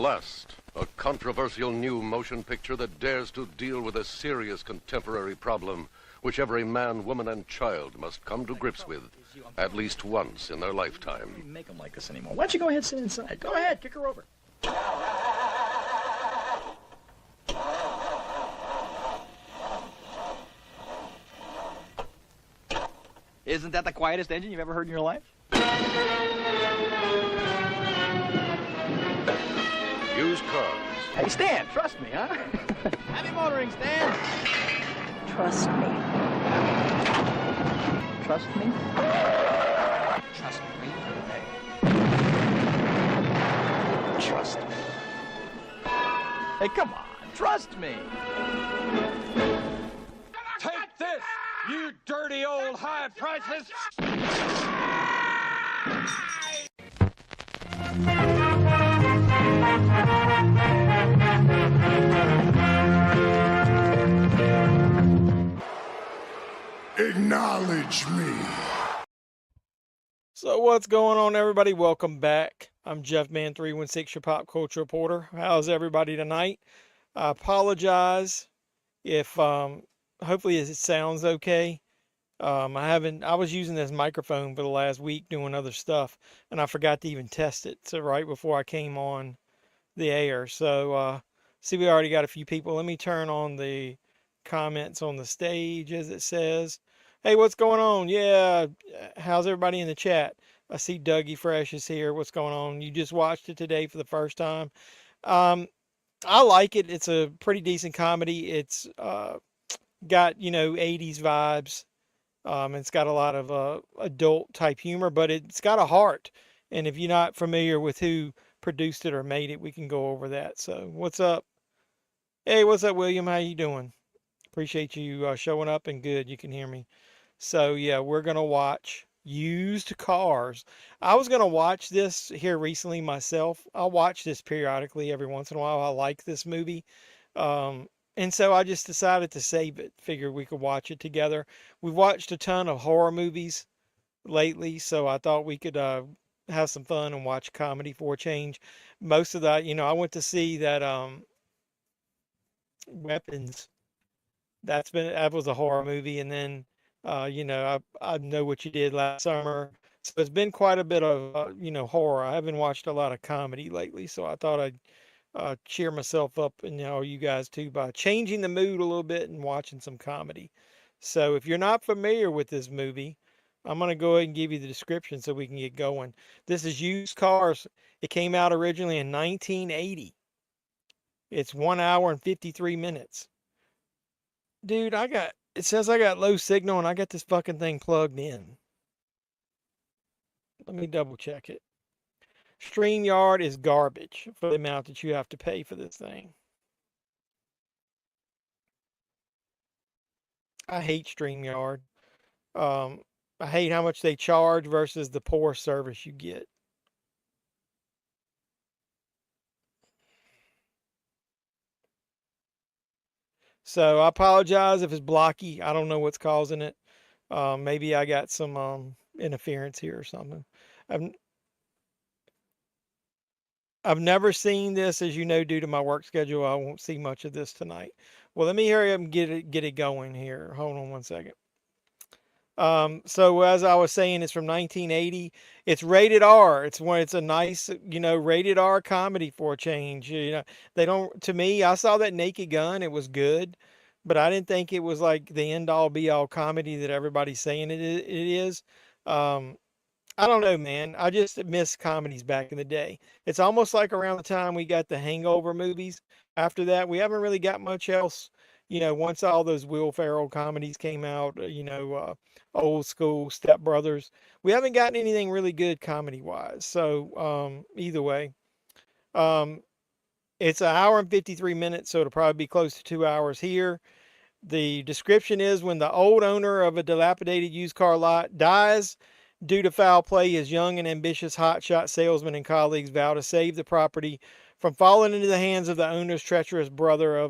Blast, a controversial new motion picture that dares to deal with a serious contemporary problem which every man, woman, and child must come to grips with at least once in their lifetime. Make them like us anymore. Why don't you go ahead and sit inside? Go ahead, kick her over. Isn't that the quietest engine you've ever heard in your life? Used cars. Hey, Stan, trust me, huh? Happy motoring, Stan. Trust me. Trust me? Trust me? Hey. Trust me. Hey, come on. Trust me. Take this, you dirty old high prices! Acknowledge me. So what's going on, everybody? Welcome back. I'm JEFFMAN316, your pop culture reporter. How's everybody tonight? I apologize if hopefully it sounds okay. I was using this microphone for the last week doing other stuff, and I forgot to even test it. So right before I came on the air. So see, we already got a few people. Let me turn on the comments on the stage, as it says. Hey, what's going on? Yeah, how's everybody in the chat? I see Dougie Fresh is here. What's going on? You just watched it today for the first time. I like it. It's a pretty decent comedy. It's got, 80s vibes. It's got a lot of adult type humor, but it's got a heart. And if you're not familiar with who produced it or made it, we can go over that. So what's up? Hey, what's up, William? How you doing? Appreciate you showing up, and good, you can hear me. So yeah, we're going to watch Used Cars. I was going to watch this here recently myself. I'll watch this periodically every once in a while. I like this movie. And so I just decided to save it. Figured we could watch it together. We've watched a ton of horror movies lately, so I thought we could have some fun and watch comedy for a change. Most of that, I went to see that Weapons. That was a horror movie, and then I Know What You Did Last Summer. So it's been quite a bit of horror. I haven't watched a lot of comedy lately, so I thought I'd cheer myself up, and you guys too, by changing the mood a little bit and watching some comedy. So if you're not familiar with this movie, I'm going to go ahead and give you the description so we can get going. This is Used Cars. It came out originally in 1980. It's 1 hour and 53 minutes. Dude, it says I got low signal and I got this fucking thing plugged in. Let me double check it. StreamYard is garbage for the amount that you have to pay for this thing. I hate StreamYard. I hate how much they charge versus the poor service you get. So I apologize if it's blocky. I don't know what's causing it. Maybe I got some interference here or something. I've never seen this, as you know, due to my work schedule. I won't see much of this tonight. Well, let me hurry up and get it going here. Hold on one second. So as I was saying, it's from 1980. It's rated R. It's a nice, rated R comedy for a change. They don't, to me, I saw that Naked Gun. It was good, but I didn't think it was like the end all be all comedy that everybody's saying it is. I don't know, man. I just miss comedies back in the day. It's almost like around the time we got the Hangover movies. After that, we haven't really got much else. Once all those Will Ferrell comedies came out, old school Step Brothers, we haven't gotten anything really good comedy wise. So either way, it's 1 hour and 53 minutes, so it'll probably be close to 2 hours here. The description is: when the old owner of a dilapidated used car lot dies due to foul play, his young and ambitious hotshot salesman and colleagues vow to save the property from falling into the hands of the owner's treacherous brother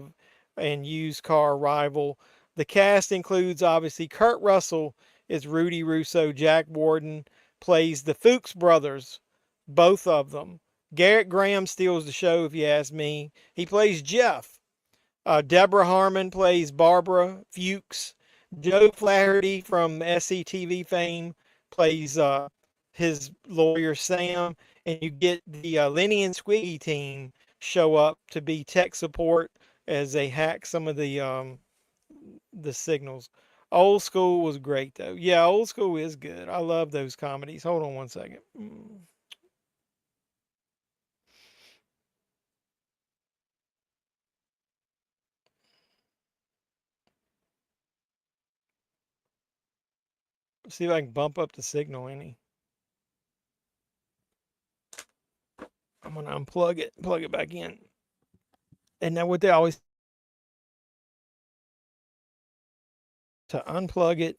and used car rival. The cast includes, obviously, Kurt Russell is Rudy Russo. Jack Warden plays the Fuchs brothers, both of them. Garrett Graham steals the show, if you ask me. He plays Jeff. Deborah Harmon plays Barbara Fuchs. Joe Flaherty from SCTV fame plays his lawyer Sam, and you get the Lenny and Squiggy team show up to be tech support as they hack some of the signals. Old School was great though. Yeah, Old School is good. I love those comedies. Hold on one second. See if I can bump up the signal any. I'm gonna unplug it, plug it back in. And now what they always to unplug it.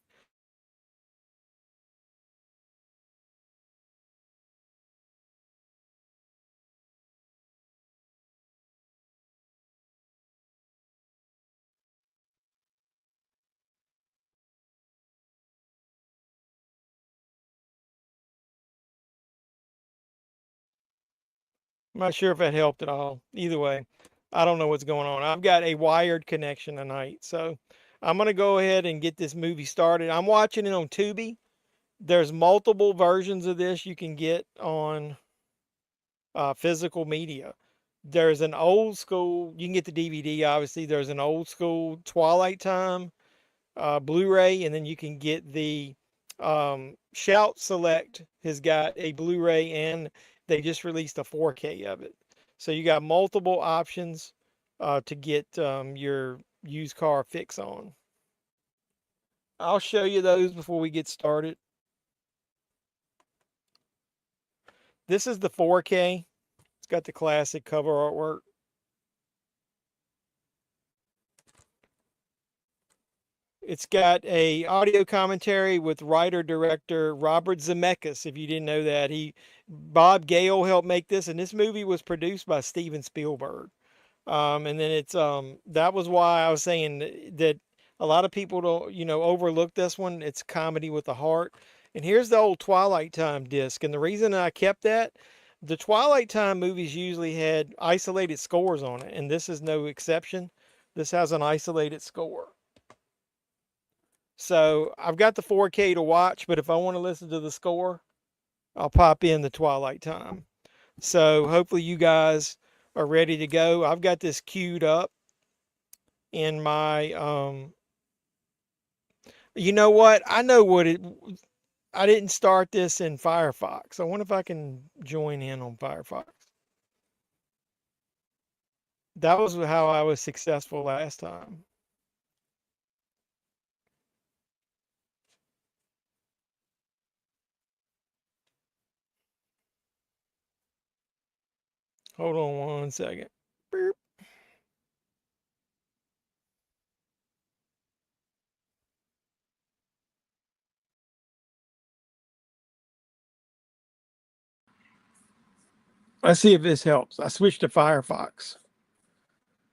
I'm not sure if that helped at all. Either way, I don't know what's going on. I've got a wired connection tonight, so I'm gonna go ahead and get this movie started. I'm watching it on Tubi. There's multiple versions of this you can get on physical media. There's an old school. You can get the DVD. Obviously, there's an old school Twilight Time Blu-ray, and then you can get the Shout Select has got a Blu-ray, and they just released a 4K of it. So you got multiple options to get your used car fix on. I'll show you those before we get started. This is the 4K. It's got the classic cover artwork. It's got a audio commentary with writer-director Robert Zemeckis, if you didn't know that. Bob Gale helped make this, and this movie was produced by Steven Spielberg. And then that was why I was saying that a lot of people don't, overlook this one. It's comedy with a heart. And here's the old Twilight Time disc. And the reason I kept that, the Twilight Time movies usually had isolated scores on it, and this is no exception. This has an isolated score. So I've got the 4K to watch, but if I want to listen to the score, I'll pop in the Twilight Time. So hopefully you guys are ready to go. I've got this queued up in my, you know what? I know I didn't start this in Firefox. I wonder if I can join in on Firefox. That was how I was successful last time. Hold on one second. Beep. Let's see if this helps. I switched to Firefox.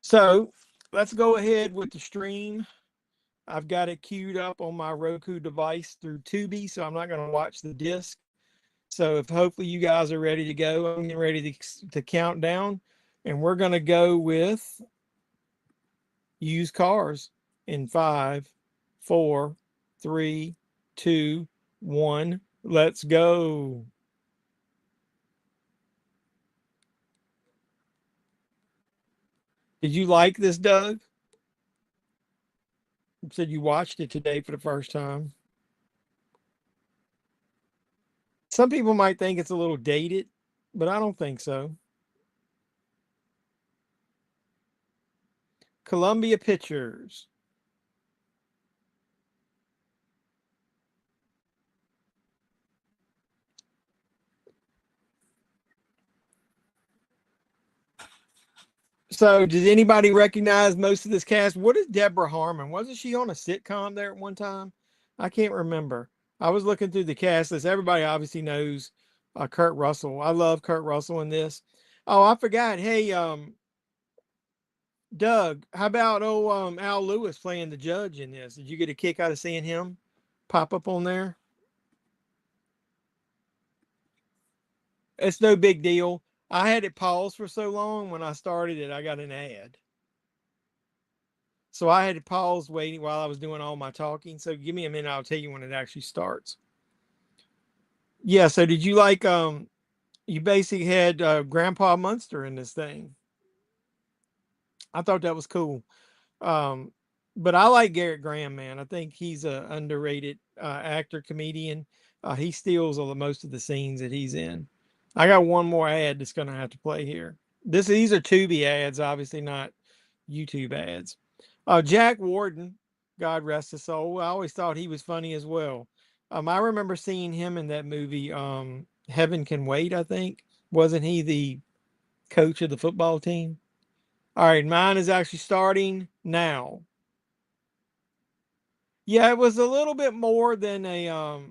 So let's go ahead with the stream. I've got it queued up on my Roku device through Tubi, so I'm not going to watch the disc. So if hopefully you guys are ready to go, I'm getting ready to count down, and we're going to go with used cars in 5, 4, 3, 2, 1. Let's go. Did you like this, Doug? You said you watched it today for the first time. Some people might think it's a little dated, but I don't think so. Columbia Pictures. So, does anybody recognize most of this cast? What is Deborah Harmon? Wasn't she on a sitcom there at one time? I can't remember. I was looking through the cast list. Everybody obviously knows Kurt Russell. I love Kurt Russell in this. Oh, I forgot. Hey, Doug, how about Al Lewis playing the judge in this? Did you get a kick out of seeing him pop up on there? It's no big deal. I had it paused for so long. When I started it, I got an ad. So I had to pause waiting while I was doing all my talking. So give me a minute. I'll tell you when it actually starts. Yeah. So did you like, you basically had Grandpa Munster in this thing. I thought that was cool. Um, but I like Garrett Graham, man. I think he's a underrated actor, comedian. He steals all the most of the scenes that he's in. I got one more ad that's gonna have to play here. These are Tubi ads, obviously not YouTube ads. Jack Warden, God rest his soul. I always thought he was funny as well. I remember seeing him in that movie, Heaven Can Wait, I think. Wasn't he the coach of the football team? All right, mine is actually starting now. Yeah, it was a little bit more than a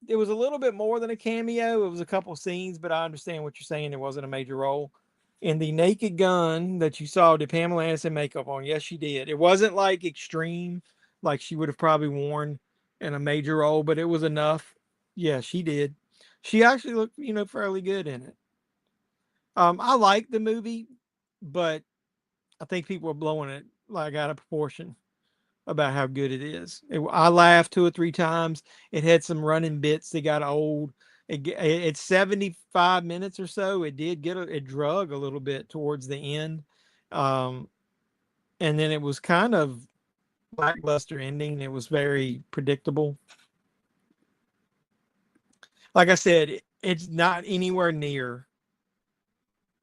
it was a little bit more than a cameo. It was a couple scenes, but I understand what you're saying. It wasn't a major role. In the Naked Gun that you saw, did Pamela Anderson makeup on? Yes, she did. It wasn't like extreme, like she would have probably worn in a major role, but it was enough. Yeah, she did. She actually looked, fairly good in it. I like the movie, but I think people are blowing it like out of proportion about how good it is. I laughed 2 or 3 times. It had some running bits that got old. It's 75 minutes or so. It did it drug a little bit towards the end. Um, and then it was kind of lackluster ending. It was very predictable. Like I said, it's not anywhere near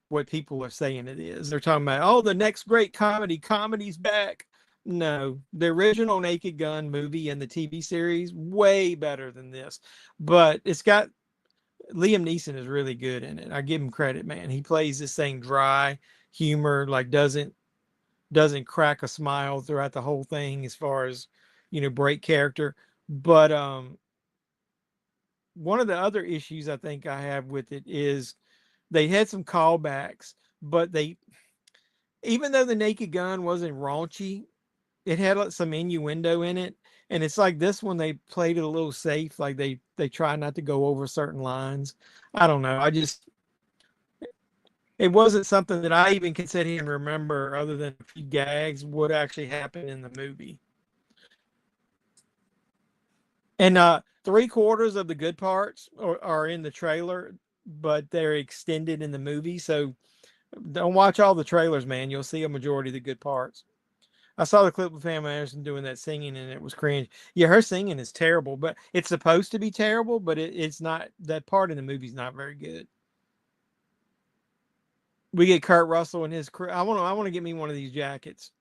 what people are saying it is. They're talking about, oh, the next great comedy's back. No, the original Naked Gun movie and the TV series, way better than this. But it's got Liam Neeson is really good in it. I give him credit, man. He plays this thing dry humor, like doesn't crack a smile throughout the whole thing as far as, break character. But one of the other issues I think I have with it is they had some callbacks, but even though the Naked Gun wasn't raunchy, it had like some innuendo in it, and it's like this one they played it a little safe, like they try not to go over certain lines. I don't know. It wasn't something that I even can sit here and remember, other than a few gags, what actually happened in the movie. And 3/4 of the good parts are in the trailer, but they're extended in the movie. So don't watch all the trailers, man. You'll see a majority of the good parts. I saw the clip of Pam Anderson doing that singing, and it was cringe. Yeah, her singing is terrible, but it's supposed to be terrible, but it's not. That part in the movie's not very good. We get Kurt Russell and his crew. I want to get me one of these jackets,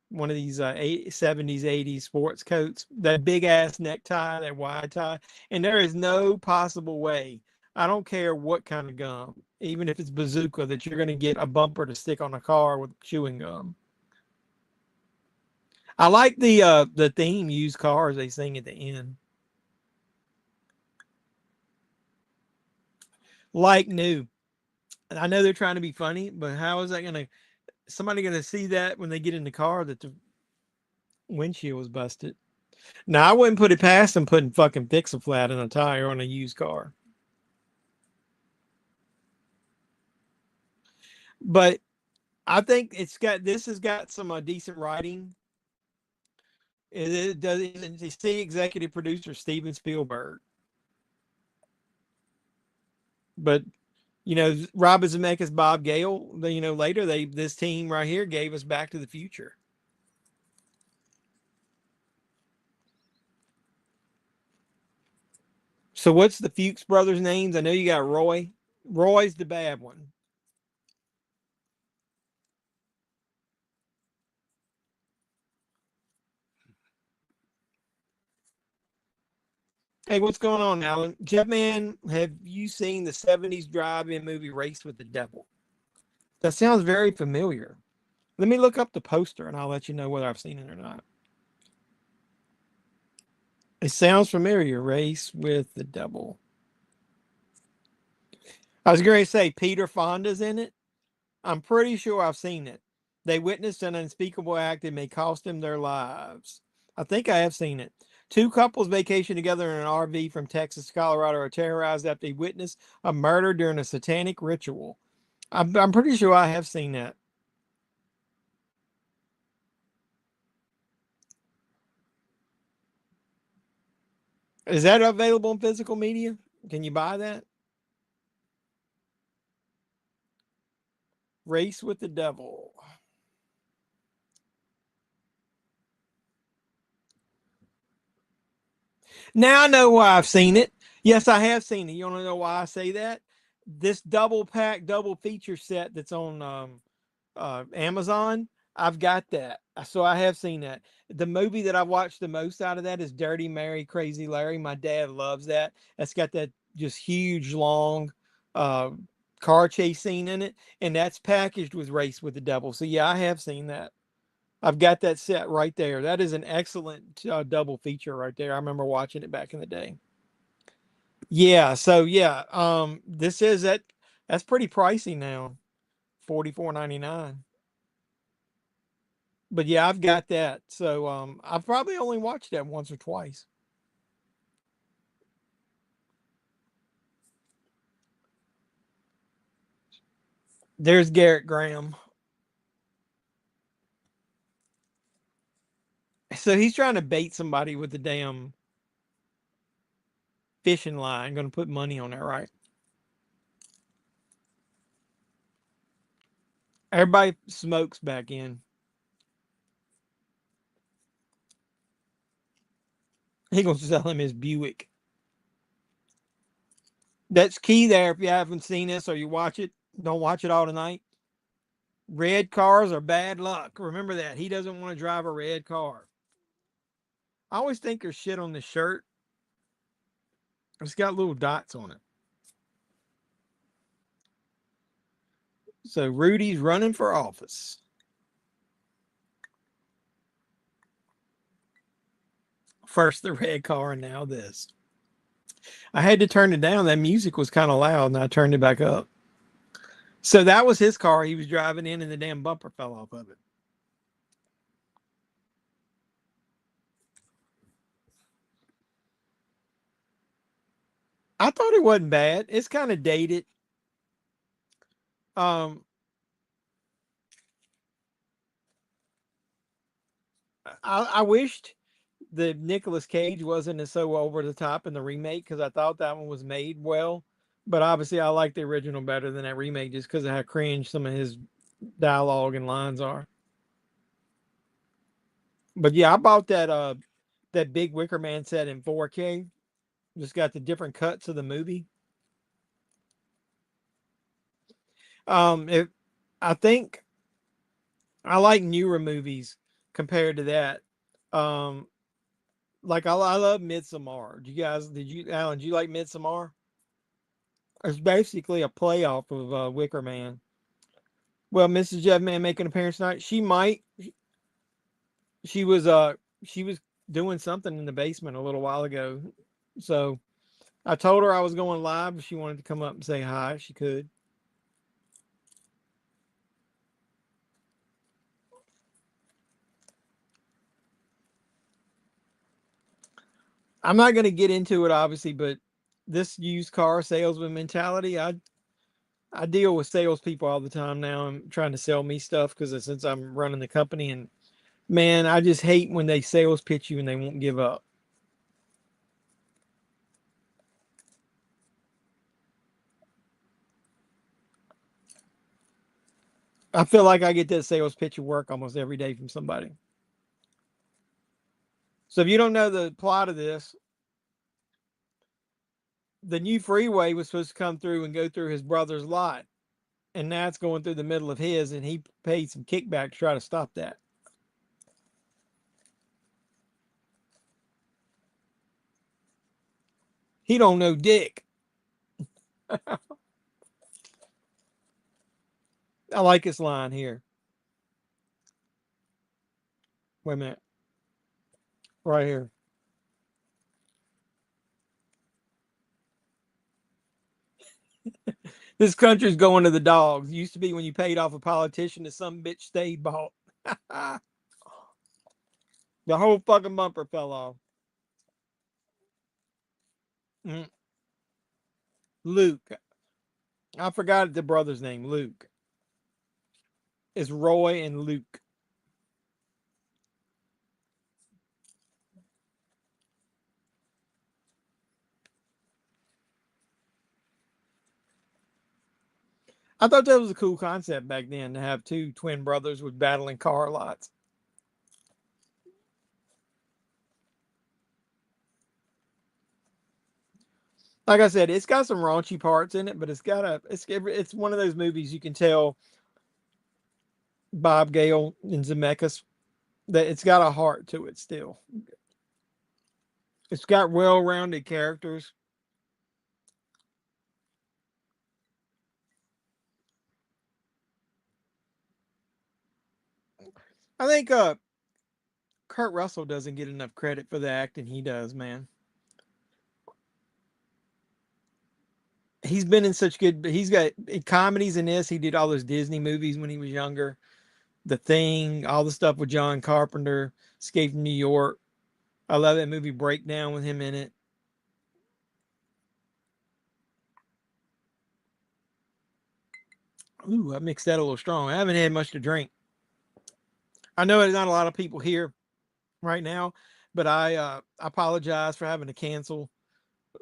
one of these 70s, 80s sports coats, that big ass necktie, that wide tie. And there is no possible way, I don't care what kind of gum, even if it's bazooka, that you're going to get a bumper to stick on a car with chewing gum. I like the theme, Used Cars, they sing at the end. Like new. And I know they're trying to be funny, but how is that somebody gonna see that when they get in the car that the windshield was busted? Now I wouldn't put it past them putting fucking Fix-A-Flat in a tire on a used car. But I think this has got some decent writing. It does. It's the executive producer Steven Spielberg, but Robert Zemeckis, Bob Gale. Later this team right here gave us Back to the Future. So what's the Fuchs brothers' names? I know you got Roy. Roy's the bad one. Hey, what's going on, Alan? Jetman, have you seen the 70s drive-in movie Race with the Devil? That sounds very familiar. Let me look up the poster and I'll let you know whether I've seen it or not. It sounds familiar. Race with the Devil. I was going to say Peter Fonda's in it. I'm pretty sure I've seen it. They witnessed an unspeakable act that may cost them their lives. I think I have seen it. Two couples vacation together in an RV from Texas to Colorado are terrorized after they witness a murder during a satanic ritual. I'm pretty sure I have seen that. Is that available in physical media? Can you buy that? Race with the Devil. Now I know why I've seen it. Yes, I have seen it. You want to know why I say that? This double pack, double feature set that's on Amazon, I've got that. So I have seen that. The movie that I've watched the most out of that is Dirty Mary, Crazy Larry. My dad loves that. That's got that just huge, long uh, car chase scene in it. And that's packaged with Race with the Devil. So yeah, I have seen that. I've got that set right there. That is an excellent double feature right there. I remember watching it back in the day. Yeah, so yeah, this is that. That's pretty pricey now, $44.99. But yeah, I've got that. So I've probably only watched that once or twice. There's Garrett Graham. So he's trying to bait somebody with the damn fishing line. Going to put money on that, right? Everybody smokes back in. He gonna sell him his Buick. That's key there. If you haven't seen this or you watch it, don't watch it all tonight. Red cars are bad luck. Remember that. He doesn't want to drive a red car. I always think there's shit on the shirt. It's got little dots on it. So Rudy's running for office. First the red car and now this. I had to turn it down. That music was kind of loud and I turned it back up. So that was his car he was driving in and the damn bumper fell off of it. I thought it wasn't bad. It's kind of dated. Um, I wished the Nicolas Cage wasn't as so over the top in the remake because I thought that one was made well. But obviously, I like the original better than that remake just because of how cringe some of his dialogue and lines are. But yeah, I bought that big Wicker Man set in 4K. Just got the different cuts of the movie. If I think I like newer movies compared to that. Um, like I love Midsommar. Alan? Did you like Midsommar? It's basically a play off of Wicker Man. Well, Mrs. Jeffman making an appearance tonight. She might. She was she was doing something in the basement a little while ago. So I told her I was going live. If she wanted to come up and say hi, she could. I'm not going to get into it, obviously, but this used car salesman mentality, I deal with salespeople all the time now. I'm trying to sell me stuff because since I'm running the company, and man, I just hate when they sales pitch you and they won't give up. I feel like I get that sales pitch at work almost every day from somebody. So if you don't know the plot of this, the new freeway was supposed to come through and go through his brother's lot. And now it's going through the middle of his, and he paid some kickback to try to stop that. He don't know dick. I like this line here. Wait a minute. Right here. This country's going to the dogs. It used to be when you paid off a politician that some bitch stayed bought. The whole fucking bumper fell off. Mm, Luke. I forgot the brother's name. Luke. It's Roy and Luke. I thought that was a cool concept back then to have two twin brothers with battling car lots. Like I said, it's got some raunchy parts in it, but it's one of those movies you can tell Bob Gale and Zemeckis that it's got a heart to it still. It's got well-rounded characters. I think Kurt Russell doesn't get enough credit for the acting he does, man. He's been in such good. He's got comedies in this. He did all those Disney movies when he was younger. The Thing, all the stuff with John Carpenter, Escape from New York. I love that movie Breakdown with him in it. Ooh, I mixed that a little strong. I haven't had much to drink. I know there's not a lot of people here right now, but I apologize for having to cancel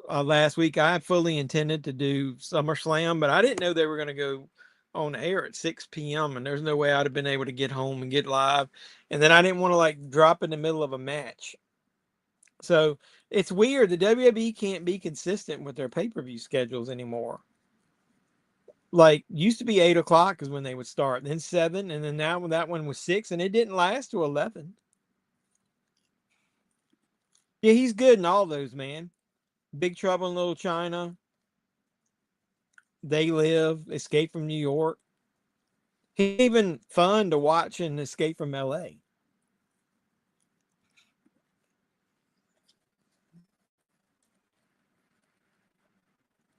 last week. I fully intended to do SummerSlam, but I didn't know they were going to go on air at 6 p.m. and there's no way I'd have been able to get home and get live. And then I didn't want to like drop in the middle of a match. So it's weird. The WWE can't be consistent with their pay-per-view schedules anymore. Like used to be 8 o'clock is when they would start, then 7, and then now that one was 6, and it didn't last to 11. Yeah, he's good in all those, man. Big Trouble in Little China, They Live, Escape from New York. He's even fun to watch in Escape from LA.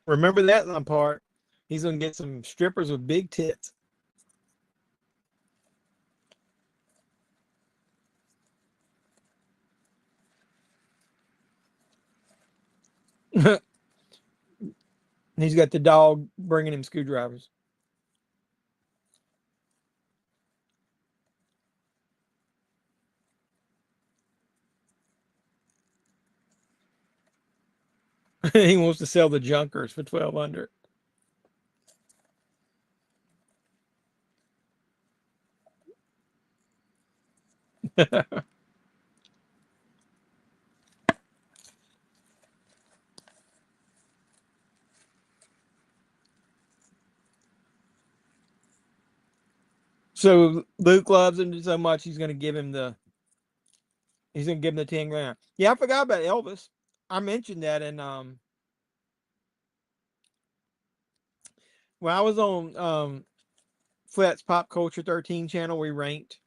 Remember that one part? He's gonna get some strippers with big tits. He's got the dog bringing him screwdrivers. He wants to sell the junkers for 1,200. So Luke loves him so much he's gonna give him the 10 grand. Yeah, I forgot about Elvis. I mentioned that in when I was on Flet's Pop Culture 13 channel, we ranked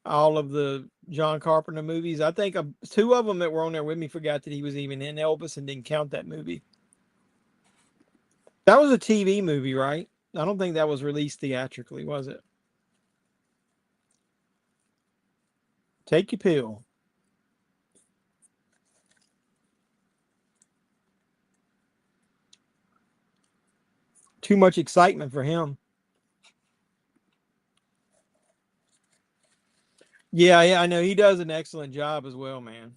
all of the John Carpenter movies. I think two of them that were on there with me forgot that he was even in Elvis and didn't count that movie. That was a TV movie, right? I don't think that was released theatrically, was it? Take your pill. Too much excitement for him. Yeah, yeah, I know he does an excellent job as well, man.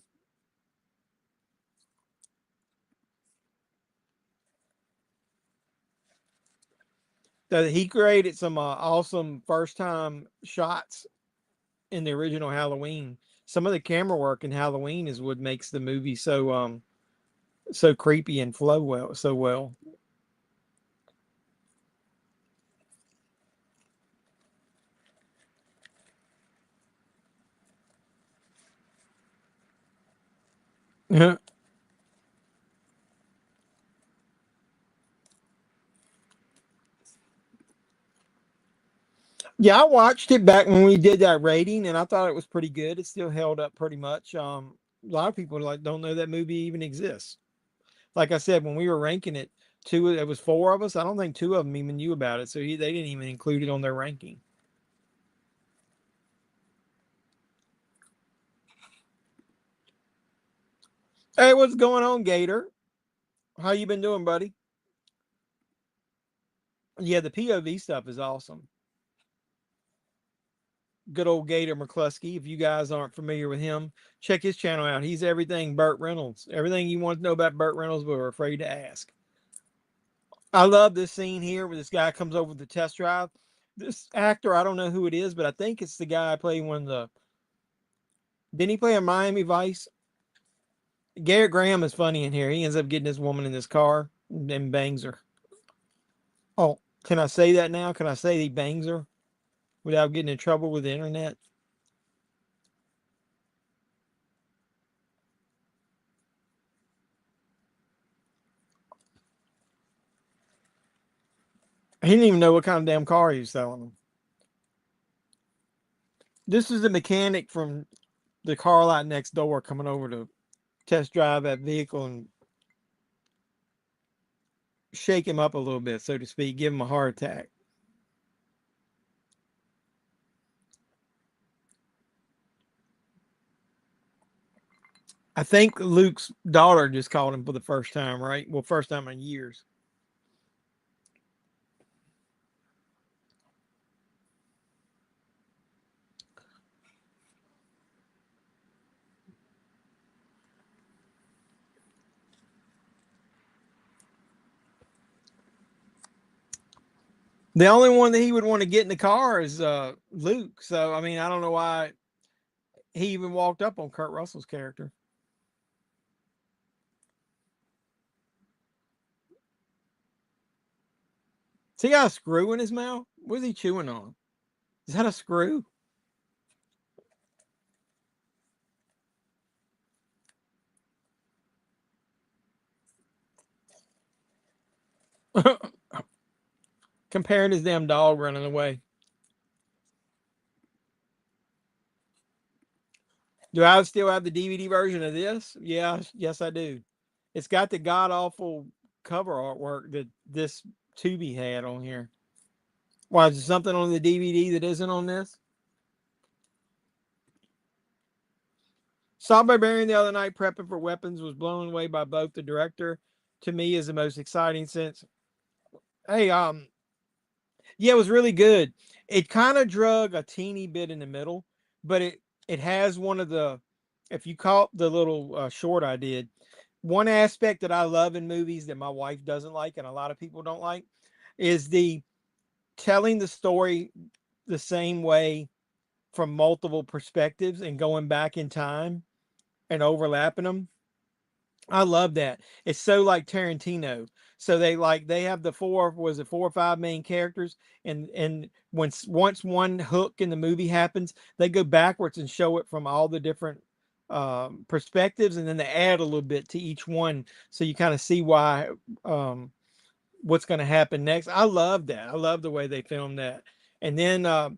That he created some awesome first time shots in the original Halloween. Some of the camera work in Halloween is what makes the movie so creepy and flow well. Yeah, I watched it back when we did that rating, and I thought it was pretty good. It still held up pretty much. A lot of people like don't know that movie even exists. Like I said, when we were ranking it, it was four of us. I don't think two of them even knew about it, so they didn't even include it on their ranking. Hey, what's going on, Gator? How you been doing, buddy? Yeah, the POV stuff is awesome. Good old Gator McCluskey. If you guys aren't familiar with him, check his channel out. He's everything Burt Reynolds. Everything you want to know about Burt Reynolds, but are afraid to ask. I love this scene here where this guy comes over the test drive. This actor, I don't know who it is, but I think it's the guy playing one of the. Didn't he play a Miami Vice? Garrett Graham is funny in here. He ends up getting this woman in this car and bangs her. Oh, can I say that now? Can I say he bangs her without getting in trouble with the internet? He didn't even know what kind of damn car he was selling him. This is the mechanic from the car lot next door coming over to test drive that vehicle and shake him up a little bit, so to speak, give him a heart attack. I think Luke's daughter just called him for the first time, right? Well, first time in years. The only one that he would want to get in the car is Luke. So, I mean, I don't know why he even walked up on Kurt Russell's character. Has he got a screw in his mouth? What is he chewing on? Is that a screw? Comparing his damn dog running away. Do I still have the DVD version of this? Yeah, yes, I do. It's got the god awful cover artwork that this Tubi had on here. Why, is there something on the DVD that isn't on this? Saw Barbarian the other night prepping for weapons, was blown away by both. The director, to me, is the most exciting since. Hey, yeah, it was really good. It kind of drug a teeny bit in the middle, but it has one of the, if you caught the little short I did, one aspect that I love in movies that my wife doesn't like and a lot of people don't like is the telling the story the same way from multiple perspectives and going back in time and overlapping them. I love that. It's so like Tarantino. So they have the four or five main characters, and once one hook in the movie happens, they go backwards and show it from all the different perspectives, and then they add a little bit to each one, so you kind of see why what's going to happen next. I love that. I love the way they filmed that. And then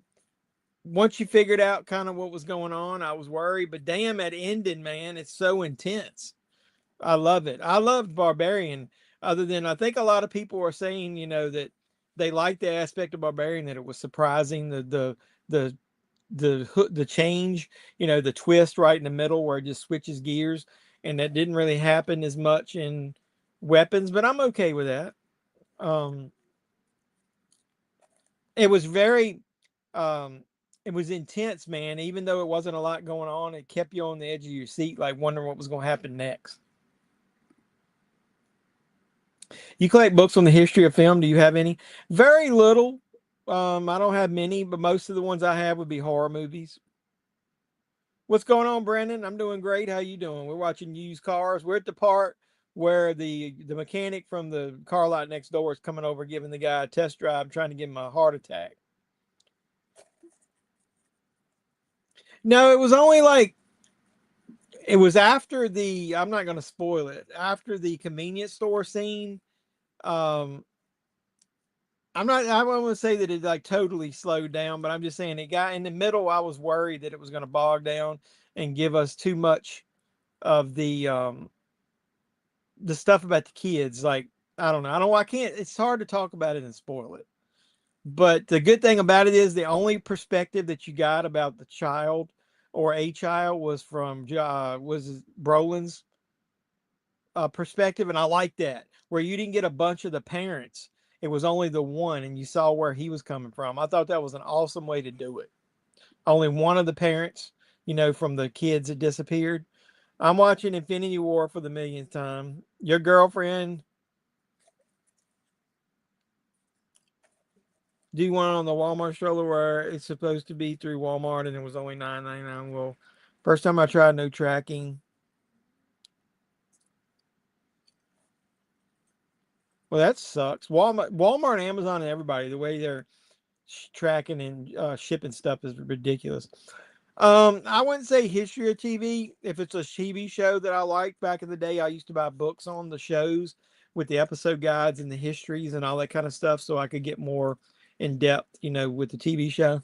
once you figured out kind of what was going on, I was worried, but damn, that ending, man, it's so intense. I love it. I loved Barbarian. Other than I think a lot of people are saying, that they like the aspect of Barbarian, that it was surprising, the change, the twist right in the middle where it just switches gears, and that didn't really happen as much in Weapons. But I'm okay with that. Um, it was very, it was intense, man. Even though it wasn't a lot going on, it kept you on the edge of your seat, like wondering what was going to happen next. You collect books on the history of film. Do you have any? Very little. I don't have many, but most of the ones I have would be horror movies. What's going on, Brandon? I'm doing great. How you doing? We're watching used cars. We're at the part where the mechanic from the car lot next door is coming over, giving the guy a test drive, trying to give him a heart attack. No, it was only like, it was after the, I'm not going to spoil it, after the convenience store scene. Um, I don't want to say that it like totally slowed down, but I'm just saying it got in the middle. I was worried that it was going to bog down and give us too much of the stuff about the kids. Like, I don't know. I can't, it's hard to talk about it and spoil it. But the good thing about it is the only perspective that you got about the child or a child was from was Brolin's perspective, and I like that, where you didn't get a bunch of the parents. It was only the one, and you saw where he was coming from. I thought that was an awesome way to do it. Only one of the parents, from the kids that disappeared. I'm watching Infinity War for the millionth time. Your girlfriend, do you want it on the Walmart stroller where it's supposed to be through Walmart and it was only $9.99? Well, first time I tried, no tracking. Well, that sucks. Walmart, Amazon, and everybody, the way they're tracking and shipping stuff is ridiculous. I wouldn't say history of TV. If it's a TV show that I liked back in the day, I used to buy books on the shows with the episode guides and the histories and all that kind of stuff, so I could get more in depth, with the TV show.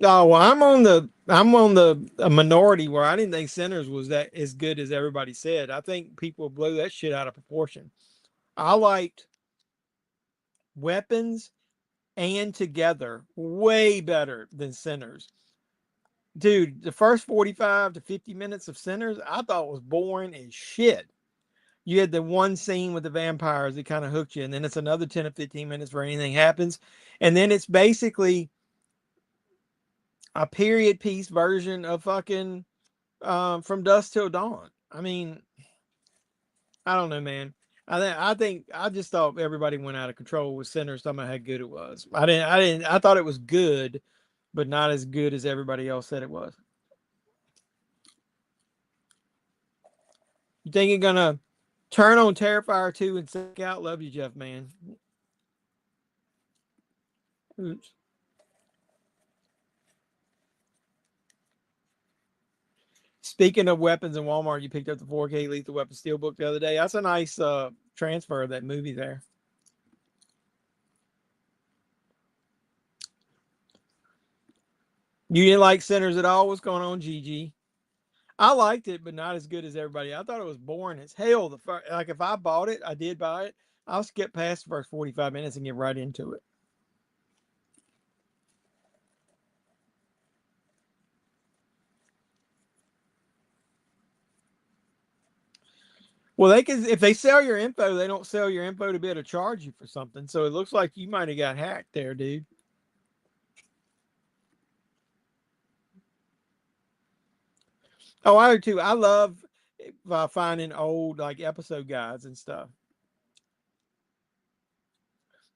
Oh, well, I'm on the minority where I didn't think Sinners was that as good as everybody said. I think people blew that shit out of proportion. I liked Weapons and Together way better than Sinners. Dude, the first 45 to 50 minutes of Sinners, I thought was boring as shit. You had the one scene with the vampires that kind of hooked you, and then it's another 10 or 15 minutes where anything happens. And then it's basically a period piece version of fucking From Dusk Till Dawn. I mean, I don't know, man. I just thought everybody went out of control with Sinners talking about how good it was. I thought it was good, but not as good as everybody else said it was. You think you're gonna turn on Terrifier 2 and stick out? Love you, Jeff, man. Oops. Speaking of weapons in Walmart, you picked up the 4K Lethal Weapon Steelbook the other day. That's a nice transfer of that movie there. You didn't like Sinners at all? What's going on, Gigi? I liked it, but not as good as everybody. I thought it was boring as hell. Like if I bought it, I did buy it. I'll skip past the first 45 minutes and get right into it. Well, they can, if they sell your info, they don't sell your info to be able to charge you for something. So it looks like you might have got hacked there, dude. Oh, I do too. I love finding old like episode guides and stuff.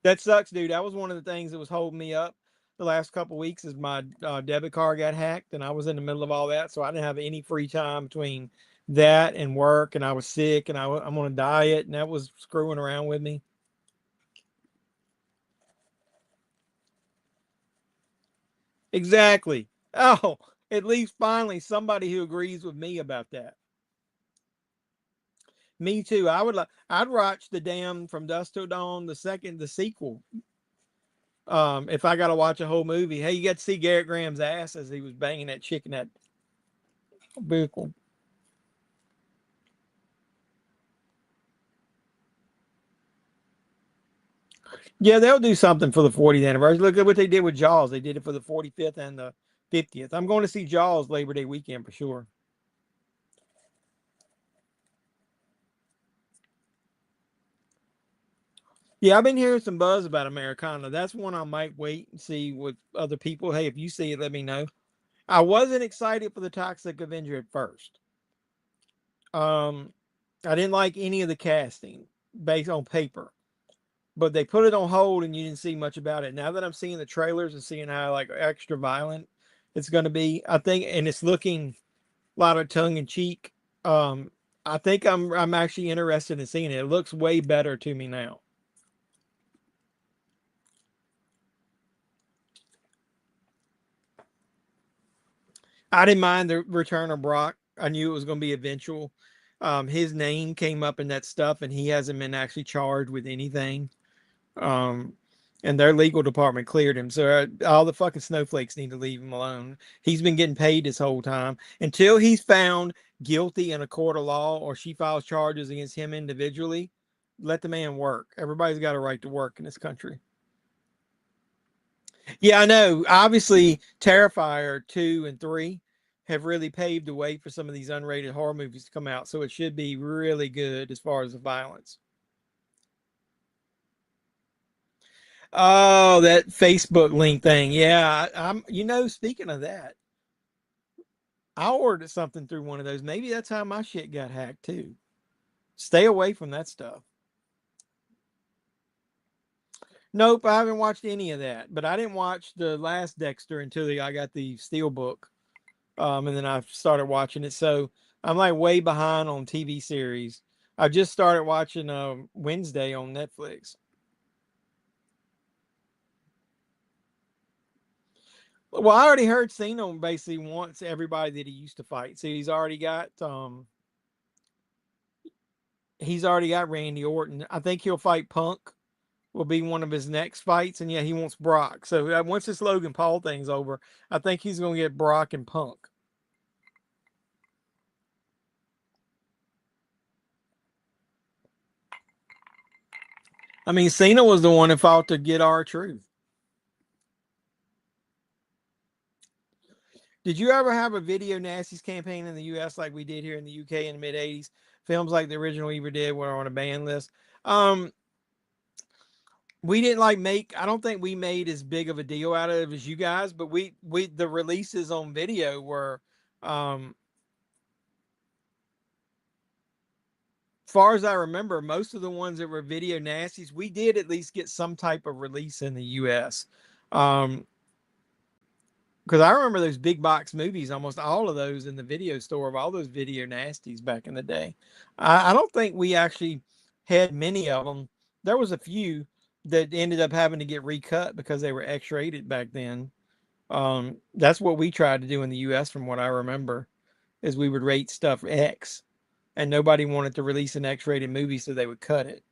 That sucks, dude. That was one of the things that was holding me up the last couple of weeks. Is my debit card got hacked, and I was in the middle of all that, so I didn't have any free time between that and work, and I was sick, and I'm on a diet, and that was screwing around with me. Exactly. Oh, at least finally somebody who agrees with me about that. Me too. I'd watch the damn From Dusk Till Dawn, the sequel. If I got to watch a whole movie, hey, you got to see Garrett Graham's ass as he was banging that chick in that vehicle. Yeah, they'll do something for the 40th anniversary. Look at what they did with Jaws. They did it for the 45th and the 50th. I'm going to see Jaws Labor Day weekend for sure. Yeah, I've been hearing some buzz about Americana. That's one I might wait and see with other people. Hey, if you see it, let me know. I wasn't excited for the Toxic Avenger at first. I didn't like any of the casting based on paper, but they put it on hold and you didn't see much about it. Now that I'm seeing the trailers and seeing how like extra violent it's going to be, I think, and it's looking a lot of tongue in cheek. I think I'm actually interested in seeing it. It looks way better to me now. I didn't mind the return of Brock. I knew it was going to be eventual. His name came up in that stuff, and he hasn't been actually charged with anything. Um, and their legal department cleared him. So all the fucking snowflakes need to leave him alone. He's been getting paid this whole time until he's found guilty in a court of law or she files charges against him individually. Let the man work. Everybody's got a right to work in this country. Yeah, I know. Obviously, Terrifier 2 and 3 have really paved the way for some of these unrated horror movies to come out. So it should be really good as far as the violence. Oh, that Facebook link thing. Yeah, I'm. Speaking of that, I ordered something through one of those. Maybe that's how my shit got hacked too. Stay away from that stuff. Nope, I haven't watched any of that. But I didn't watch the last Dexter until I got the Steelbook, and then I started watching it. So I'm like way behind on TV series. I just started watching Wednesday on Netflix. Well, I already heard Cena basically wants everybody that he used to fight. So he's already got Randy Orton. I think he'll fight Punk. Will be one of his next fights, and yeah, he wants Brock. So once this Logan Paul thing's over, I think he's going to get Brock and Punk. I mean, Cena was the one that fought to get R-Truth. Did you ever have a video nasties campaign in the U.S. like we did here in the U.K. in the mid '80s? Films like the original Ever did were on a ban list. We didn't I don't think we made as big of a deal out of it as you guys, but the releases on video were, far as I remember, most of the ones that were video nasties, we did at least get some type of release in the US. Because I remember those big box movies, almost all of those in the video store of all those video nasties back in the day. I don't think we actually had many of them. There was a few that ended up having to get recut because they were X-rated back then. That's what we tried to do in the US from what I remember, is we would rate stuff X, and nobody wanted to release an X-rated movie, so they would cut it.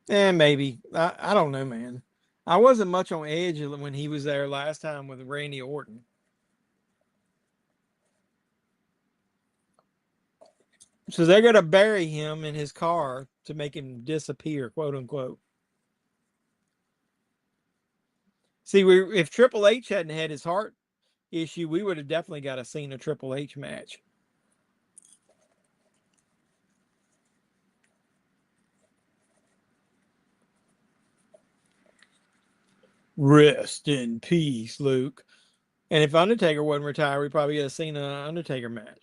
And maybe. I don't know, man. I wasn't much on edge when he was there last time with Randy Orton. So they're going to bury him in his car to make him disappear, quote unquote. See, if Triple H hadn't had his heart issue, we would have definitely got a Cena Triple H match. Rest in peace, Luke. And if Undertaker wasn't retired, we probably get a Cena Undertaker match.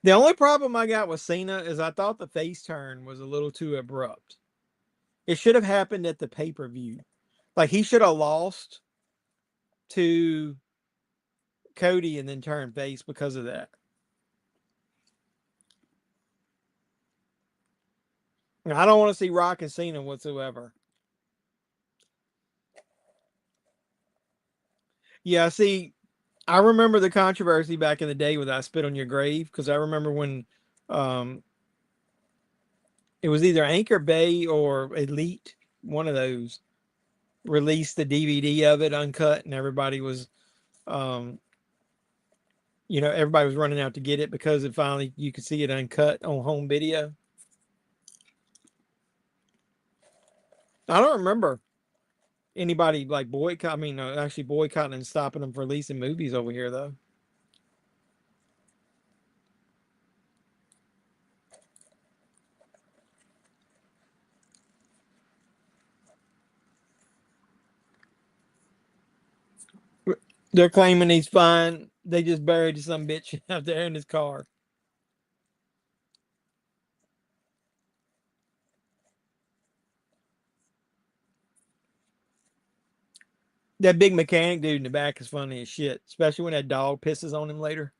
The only problem I got with Cena is I thought the face turn was a little too abrupt. It should have happened at the pay-per-view. Like, he should have lost to Cody and then turned face because of that. I don't want to see Rock and Cena whatsoever. Yeah, see, I remember the controversy back in the day with I Spit on Your Grave, because I remember when it was either Anchor Bay or Elite, one of those, released the DVD of it uncut, and everybody was everybody was running out to get it because it finally you could see it uncut on home video. I don't remember anybody like actually boycotting and stopping them from releasing movies over here, though. They're claiming he's fine. They just buried some bitch out there in his car. That big mechanic dude in the back is funny as shit, especially when that dog pisses on him later.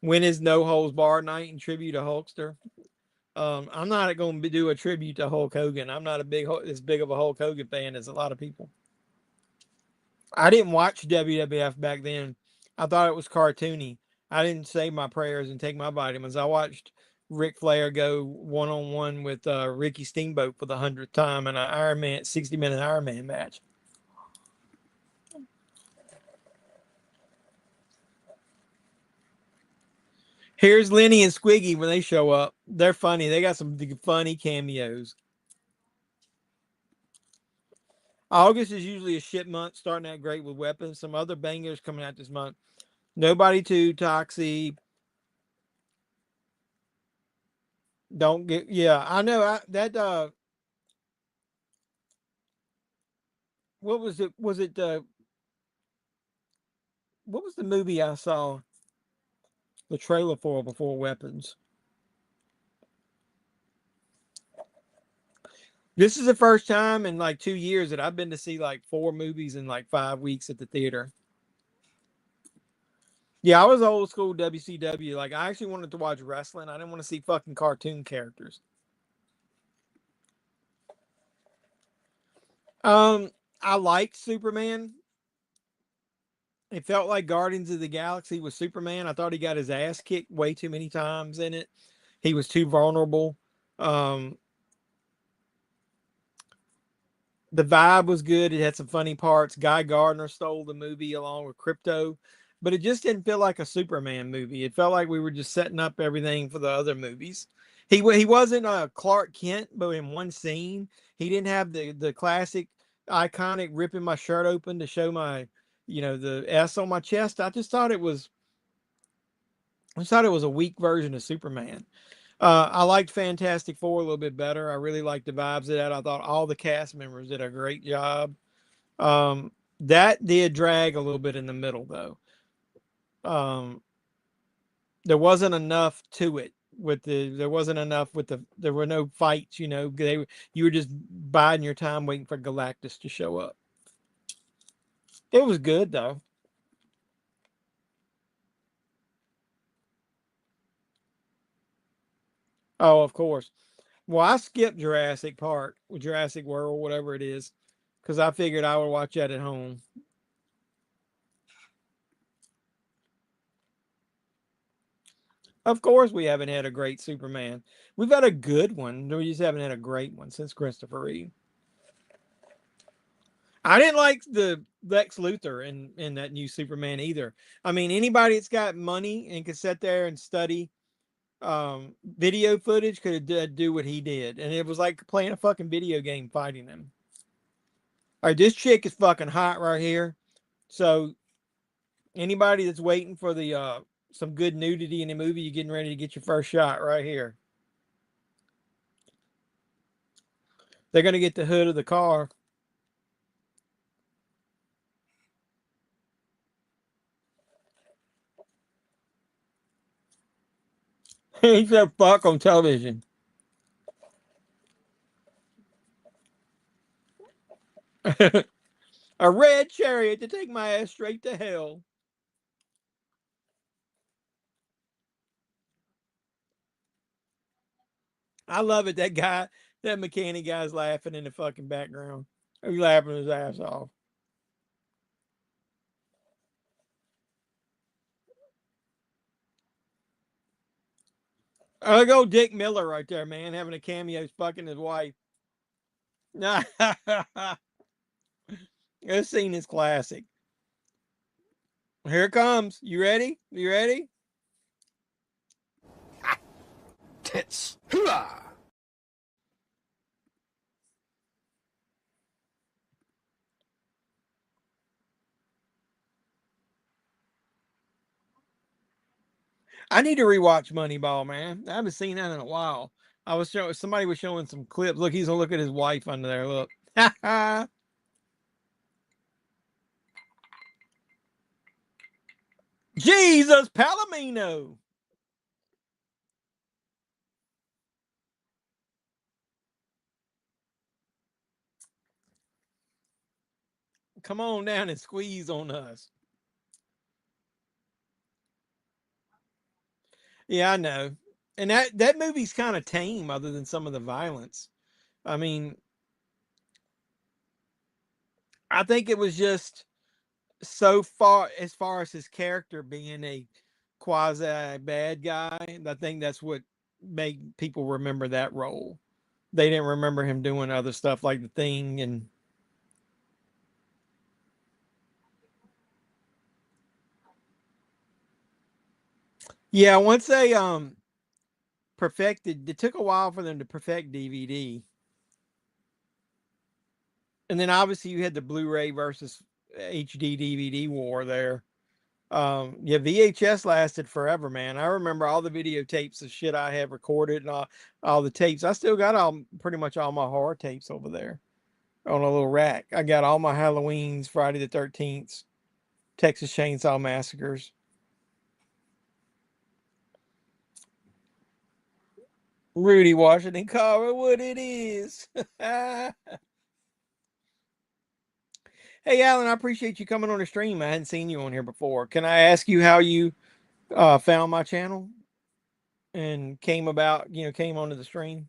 When is No Holds Barred night in tribute to Hulkster? I'm not going to do a tribute to Hulk Hogan. I'm not as big of a Hulk Hogan fan as a lot of people. I didn't watch WWF back then. I thought it was cartoony. I didn't say my prayers and take my vitamins. I watched Ric Flair go one-on-one with Ricky Steamboat for the 100th time in an 60-minute Iron Man match. Here's Lenny and Squiggy when they show up. They're funny. They got some funny cameos. August is usually a shit month, starting out great with weapons. Some other bangers coming out this month. Nobody 2, Toxie. Don't get, yeah, I know what was it? Was it what was the movie I saw the trailer for before Weapons? This is the first time in like 2 years that I've been to see like 4 movies in like 5 weeks at the theater. Yeah, I was old school WCW. Like, I actually wanted to watch wrestling. I didn't want to see fucking cartoon characters. I liked Superman. It felt like Guardians of the Galaxy with Superman. I thought he got his ass kicked way too many times in it. He was too vulnerable. Um, the vibe was good. It had some funny parts. Guy Gardner stole the movie along with Crypto, but it just didn't feel like a Superman movie. It felt like we were just setting up everything for the other movies. He wasn't Clark Kent, but in one scene, he didn't have the classic iconic ripping my shirt open to show my, the S on my chest. I just thought it was a weak version of Superman. I liked Fantastic Four a little bit better. I really liked the vibes of that. I thought all the cast members did a great job. That did drag a little bit in the middle, though. Um, there wasn't enough to it there wasn't enough there were no fights. You were just biding your time waiting for Galactus to show up. It was good though. Oh, of course. Well, I skipped Jurassic Park, Jurassic World, whatever it is, because I figured I would watch that at home. Of course, we haven't had a great Superman. We've had a good one. We just haven't had a great one since Christopher Reeve. I didn't like the Lex Luthor in that new Superman either. I mean, anybody that's got money and could sit there and study video footage could do what he did, and it was like playing a fucking video game fighting him. All right, this chick is fucking hot right here. So anybody that's waiting for the some good nudity in the movie, you're getting ready to get your first shot right here. They're gonna get the hood of the car. He said fuck on television. A red chariot to take my ass straight to hell. I love it. That mechanic guy's laughing in the fucking background. He's laughing his ass off. I'll go Dick Miller right there, man, having a cameo fucking his wife. This scene is classic. Here it comes. You ready? You ready? Tits. Hooah! I need to rewatch Moneyball, man. I haven't seen that in a while. Somebody was showing some clips. Look, he's gonna look at his wife under there. Look. Jesus Palomino. Come on down and squeeze on us. Yeah, I know. And that movie's kind of tame other than some of the violence. I mean, I think it was just so far as his character being a quasi bad guy. I think that's what made people remember that role. They didn't remember him doing other stuff like The Thing and Yeah, once they perfected, it took a while for them to perfect DVD. And then obviously you had the Blu-ray versus HD DVD war there. Yeah, VHS lasted forever, man. I remember all the videotapes of shit I have recorded and all the tapes. I still got all pretty much all my horror tapes over there on a little rack. I got all my Halloweens, Friday the 13th, Texas Chainsaw Massacres. Rudy Washington, call it what it is. Hey, Alan, I appreciate you coming on the stream. I hadn't seen you on here before. Can I ask you how you found my channel and came onto the stream?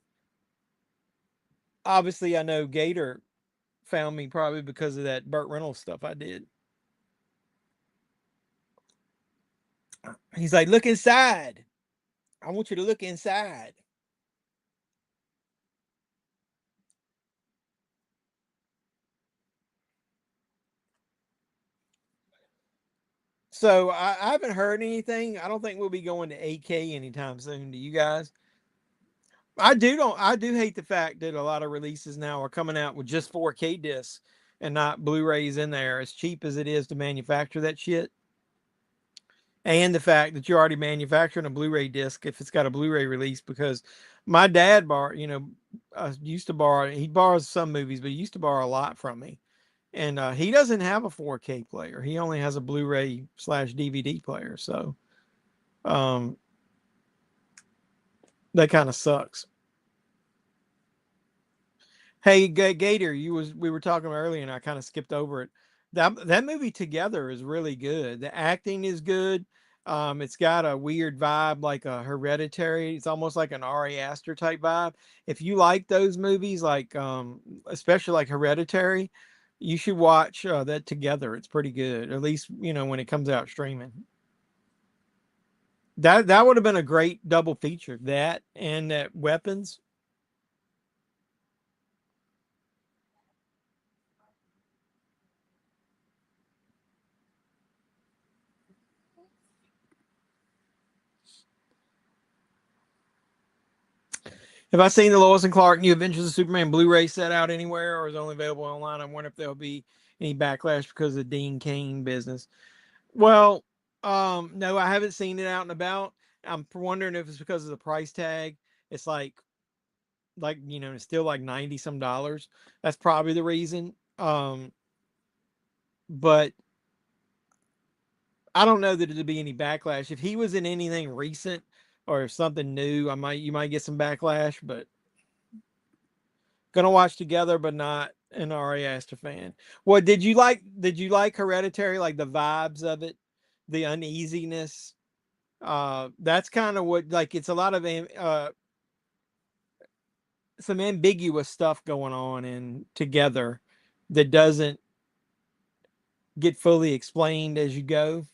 Obviously, I know Gator found me probably because of that Burt Reynolds stuff I did. He's like, look inside. I want you to look inside. So I haven't heard anything. I don't think we'll be going to 8K anytime soon. Do you guys? I do hate the fact that a lot of releases now are coming out with just 4K discs and not Blu-rays in there, as cheap as it is to manufacture that shit. And the fact that you're already manufacturing a Blu-ray disc if it's got a Blu-ray release, because my dad used to borrow, he borrows some movies, but he used to borrow a lot from me. And he doesn't have a 4K player. He only has a Blu-ray slash DVD player. So um, that kind of sucks. Hey, Gator, we were talking earlier, and I kind of skipped over it. That movie Together is really good. The acting is good. It's got a weird vibe, like a Hereditary. It's almost like an Ari Aster type vibe. If you like those movies, like especially like Hereditary, you should watch that Together. It's pretty good. At least when it comes out streaming. That would have been a great double feature. That and that Weapons. Have I seen the Lois and Clark New Adventures of Superman Blu-ray set out anywhere, or is it only available online? I wonder if there'll be any backlash because of Dean Cain business. Well, no, I haven't seen it out and about. I'm wondering if it's because of the price tag. It's it's still like 90 some dollars. That's probably the reason. But I don't know that it'd be any backlash if he was in anything recent or something new. You might get some backlash, but gonna watch Together, but not an Ari Aster fan. What did you like? Did you like Hereditary? Like the vibes of it, the uneasiness. That's kind of what, like, it's a lot of some ambiguous stuff going on in Together that doesn't get fully explained as you go.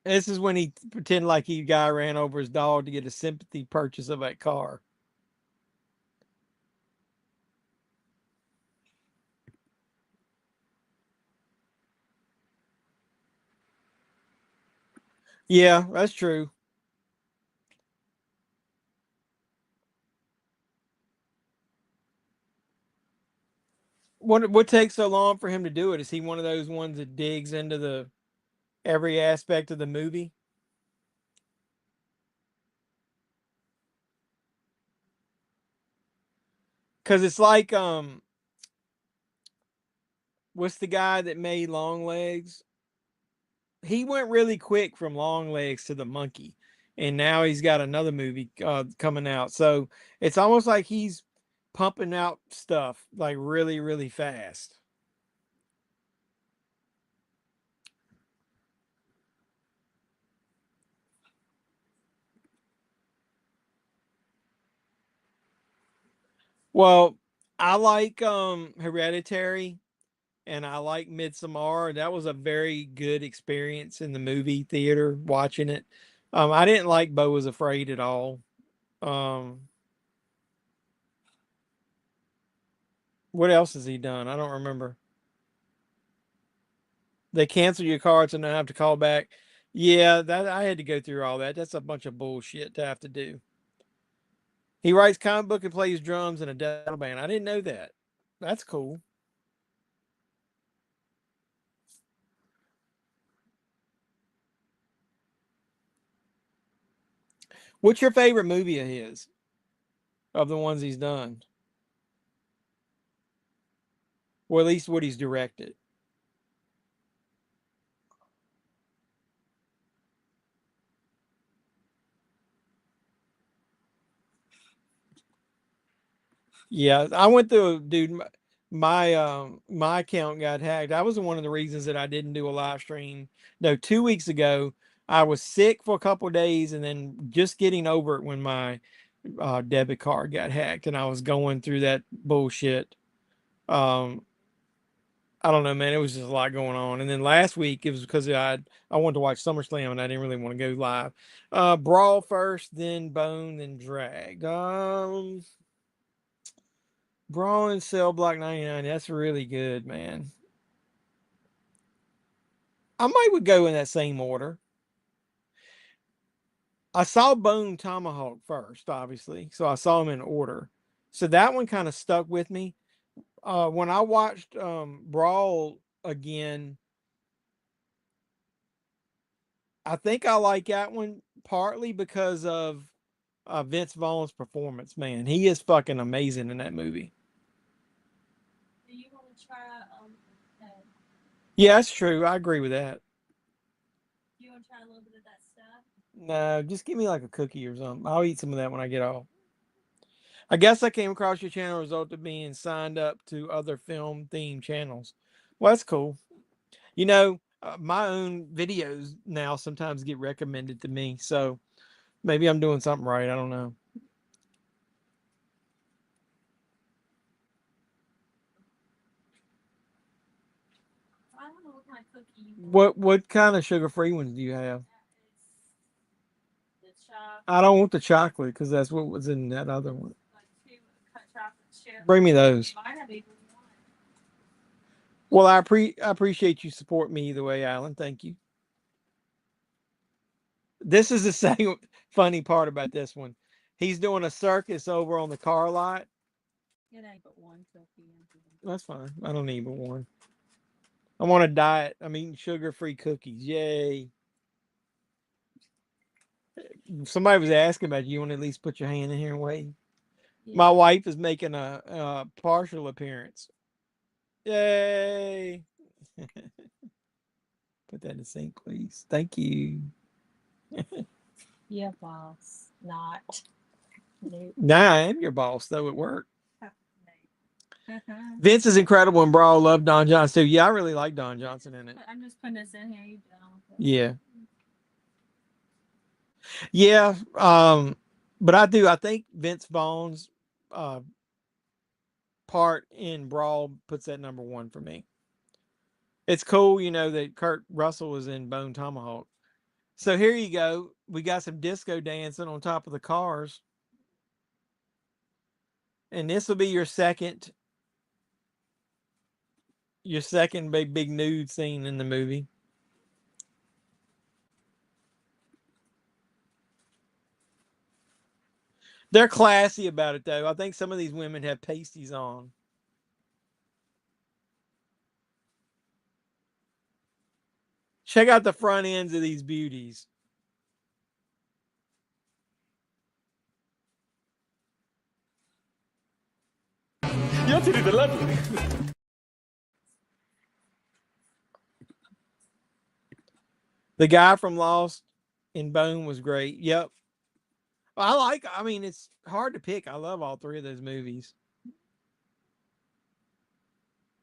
This is when he pretended like he guy ran over his dog to get a sympathy purchase of that car. Yeah, that's true. What takes so long for him to do it? Is he one of those ones that digs into the every aspect of the movie? Because it's like what's the guy that made Long Legs? He went really quick from Long Legs to the Monkey, and now he's got another movie coming out. So it's almost like he's pumping out stuff like really, really fast. Well, I like Hereditary and I like Midsommar. That was a very good experience in the movie theater watching it. I didn't like Beau Was Afraid at all. Um, what else has he done? I don't remember. They cancel your cards and then have to call back. Yeah, that I had to go through all that. That's a bunch of bullshit to have to do. He writes comic book and plays drums in a metal band. I didn't know that. That's cool. What's your favorite movie of his? Of the ones he's done? Or at least what he's directed. Yeah, I went through, dude. My account got hacked. That was one of the reasons that I didn't do a live stream. No, 2 weeks ago, I was sick for a couple of days, and then just getting over it when my debit card got hacked, and I was going through that bullshit. Um, I don't know, man. It was just a lot going on. And then last week, it was because I wanted to watch SummerSlam, and I didn't really want to go live. Brawl first, then Bone, then Drag. Brawl and Cell Block 99. That's really good, man. I might would go in that same order. I saw Bone Tomahawk first, obviously, so I saw them in order. So that one kind of stuck with me. When I watched Brawl again, I think I like that one partly because of Vince Vaughn's performance. Man, he is fucking amazing in that movie. Do you want to try Yeah, that's true. I agree with that. do you want to try a little bit of that stuff? No, just give me like a cookie or something. I'll eat some of that when I get off. I guess I came across your channel result of being signed up to other film themed channels. Well, that's cool. My own videos now sometimes get recommended to me, so maybe I'm doing something right. I don't know. I don't know what kind of cookie you want. What kind of sugar free ones do you have? It's the chocolate, I don't want the chocolate because that's what was in that other one. like two cut chocolate chip. Bring me those. You might have even one. Well, I appreciate you support me either way, Alan. Thank you. This is the same funny part about this one. He's doing a circus over on the car lot. It ain't but one cookie. That's fine. I don't need but one. I'm on a diet. I'm eating sugar-free cookies. Yay. Somebody was asking about you want to at least put your hand in here and wait. Yeah. My wife is making a partial appearance. Yay. Put that in the sink, please. Thank you. Yeah, boss. Not. Nope. Now I am your boss, though, at work. Nope. Vince is incredible in Brawl. Love Don Johnson too. Yeah, I really like Don Johnson in it. I'm just putting this in here. You don't. Yeah. Yeah. But I think Vince Vaughn's uh part in Brawl puts that number one for me. It's cool, that Kurt Russell was in Bone Tomahawk. So here you go. We got some disco dancing on top of the cars. And this will be your second big nude scene in the movie. They're classy about it though. I think some of these women have pasties on. Check out the front ends of these beauties. Jag tycker det lät The guy from Lost in Bone was great. Yep. I mean, it's hard to pick. I love all three of those movies.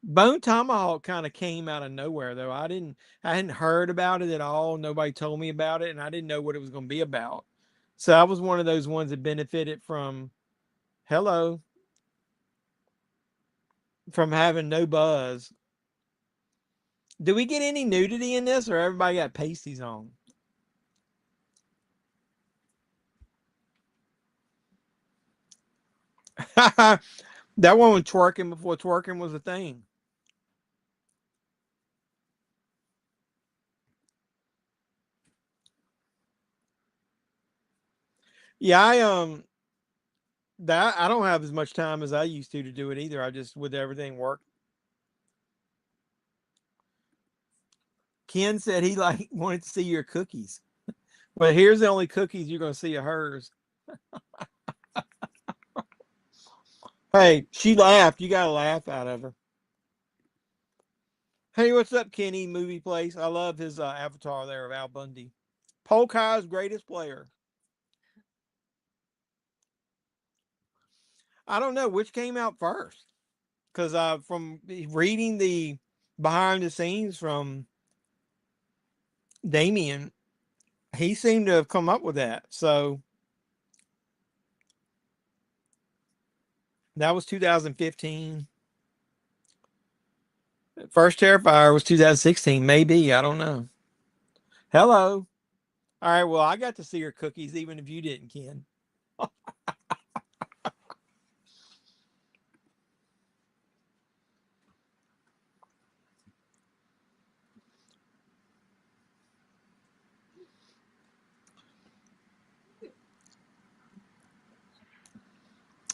Bone Tomahawk kind of came out of nowhere though. I hadn't heard about it at all. Nobody told me about it, and I didn't know what it was going to be about. So I was one of those ones that benefited from from having no buzz. Do we get any nudity in this, or everybody got pasties on? That one was twerking before twerking was a thing. Yeah, I don't have as much time as I used to do it either. I just with everything work. Ken said he like wanted to see your cookies. But here's the only cookies you're gonna see of hers. Hey, she laughed. You got to laugh out of her. Hey, what's up, Kenny? Movie Place. I love his avatar there of Al Bundy. Polkai's greatest player. I don't know which came out first because from reading the behind the scenes from Damien, he seemed to have come up with that. So that was 2015. First Terrifier was 2016, maybe. I don't know. Hello. All right. Well, I got to see her cookies, even if you didn't, Ken.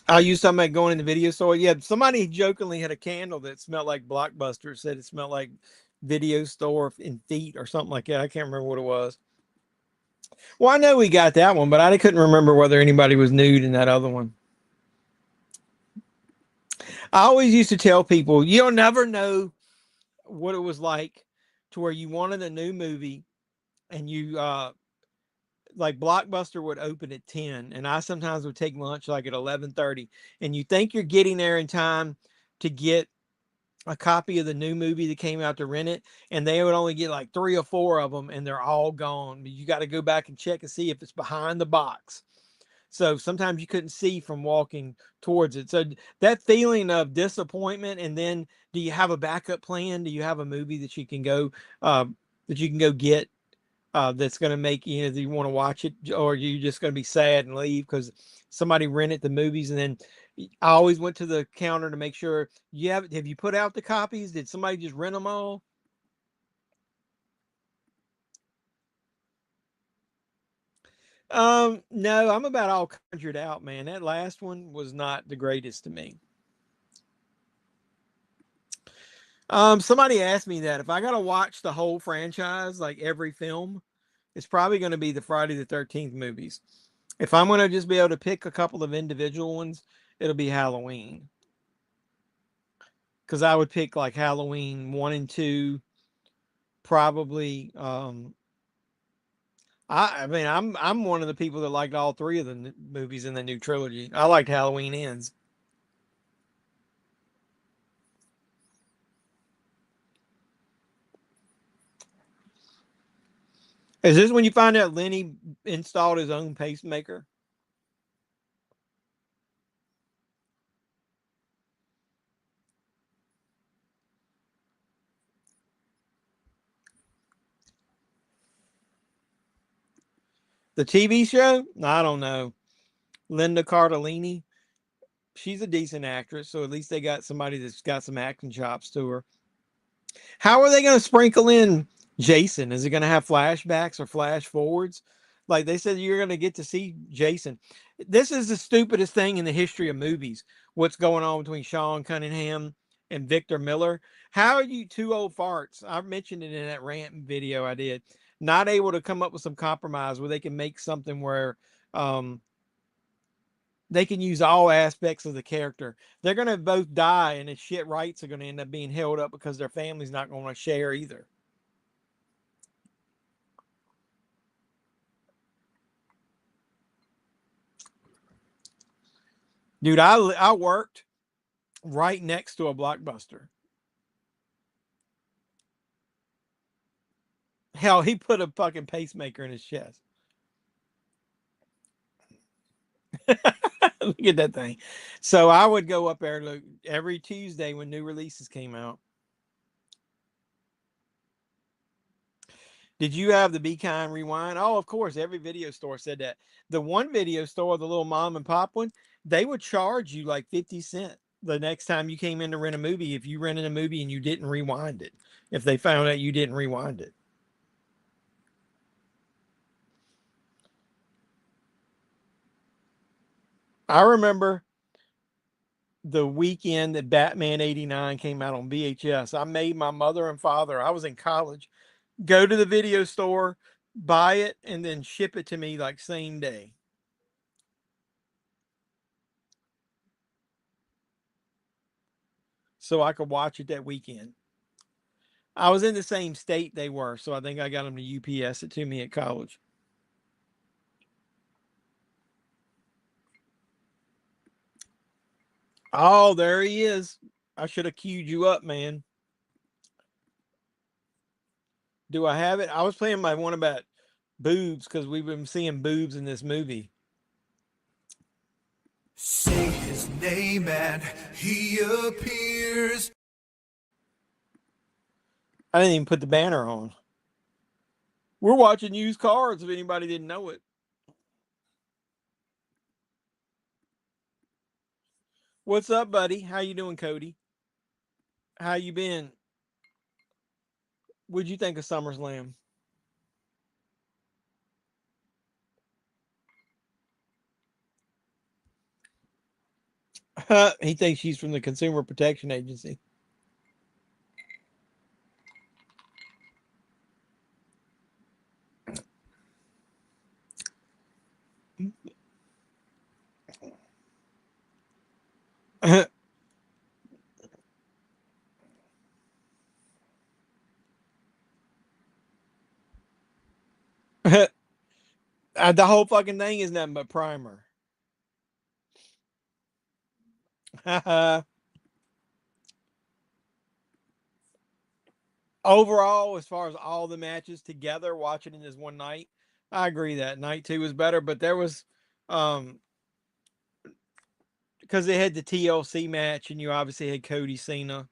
I used something about going in the video store. Yeah, somebody jokingly had a candle that smelled like Blockbuster. Said it smelled like video store in feet or something like that. I can't remember what it was. Well, I know we got that one, but I couldn't remember whether anybody was nude in that other one. I always used to tell people, you'll never know what it was like to where you wanted a new movie and you like Blockbuster would open at 10 and I sometimes would take lunch like at 11:30 and you think you're getting there in time to get a copy of the new movie that came out to rent it, and they would only get like 3 or 4 of them and they're all gone. You got to go back and check and see if it's behind the box. So sometimes you couldn't see from walking towards it. So that feeling of disappointment, and then do you have a backup plan? Do you have a movie that you can go get that's going to make you want to watch it, or are you just going to be sad and leave because somebody rented the movies? And then I always went to the counter to make sure have you put out the copies? Did somebody just rent them all? No, I'm about all conjured out, man. That last one was not the greatest to me. Somebody asked me that if I got to watch the whole franchise, like every film, it's probably going to be the Friday the 13th movies. If I'm going to just be able to pick a couple of individual ones, it'll be Halloween. Because I would pick like Halloween 1 and 2, probably. I mean, I'm one of the people that liked all three of the movies in the new trilogy. I liked Halloween Ends. Is this when you find out Lenny installed his own pacemaker? The TV show? I don't know. Linda Cardellini. She's a decent actress, so at least they got somebody that's got some acting chops to her. How are they going to sprinkle in Jason? Is it going to have flashbacks or flash forwards? Like they said, you're going to get to see Jason. This is the stupidest thing in the history of movies. What's going on between Sean Cunningham and Victor Miller? How are you two old farts? I mentioned it in that rant video I did. Not able to come up with some compromise where they can make something where um, they can use all aspects of the character. They're going to both die, and the shit rights are going to end up being held up because their family's not going to share either. Dude, I worked right next to a Blockbuster. Hell, he put a fucking pacemaker in his chest. Look at that thing. So I would go up there look every Tuesday when new releases came out. Did you have the Be Kind Rewind? Oh, of course. Every video store said that. The one video store, the little mom and pop one, they would charge you like 50 cents the next time you came in to rent a movie if you rented a movie and you didn't rewind it. If they found out you didn't rewind it. I remember the weekend that Batman 89 came out on VHS. I made my mother and father, I was in college, go to the video store, buy it, and then ship it to me like same day. So I could watch it that weekend. I was in the same state they were, so I think I got them to UPS it to me at college. Oh, there he is. I should have queued you up, man. Do I have it? I was playing my one about boobs because we've been seeing boobs in this movie. Say his name and he appears. I didn't even put the banner on. We're watching used cars if anybody didn't know it. What's up, buddy? How you doing, Cody? How you been? What'd you think of SummerSlam? He thinks she's from the Consumer Protection Agency. The whole fucking thing is nothing but primer. Overall, as far as all the matches together, watching in this one night, I agree that night two was better, but there was because they had the TLC match and you obviously had Cody Cena.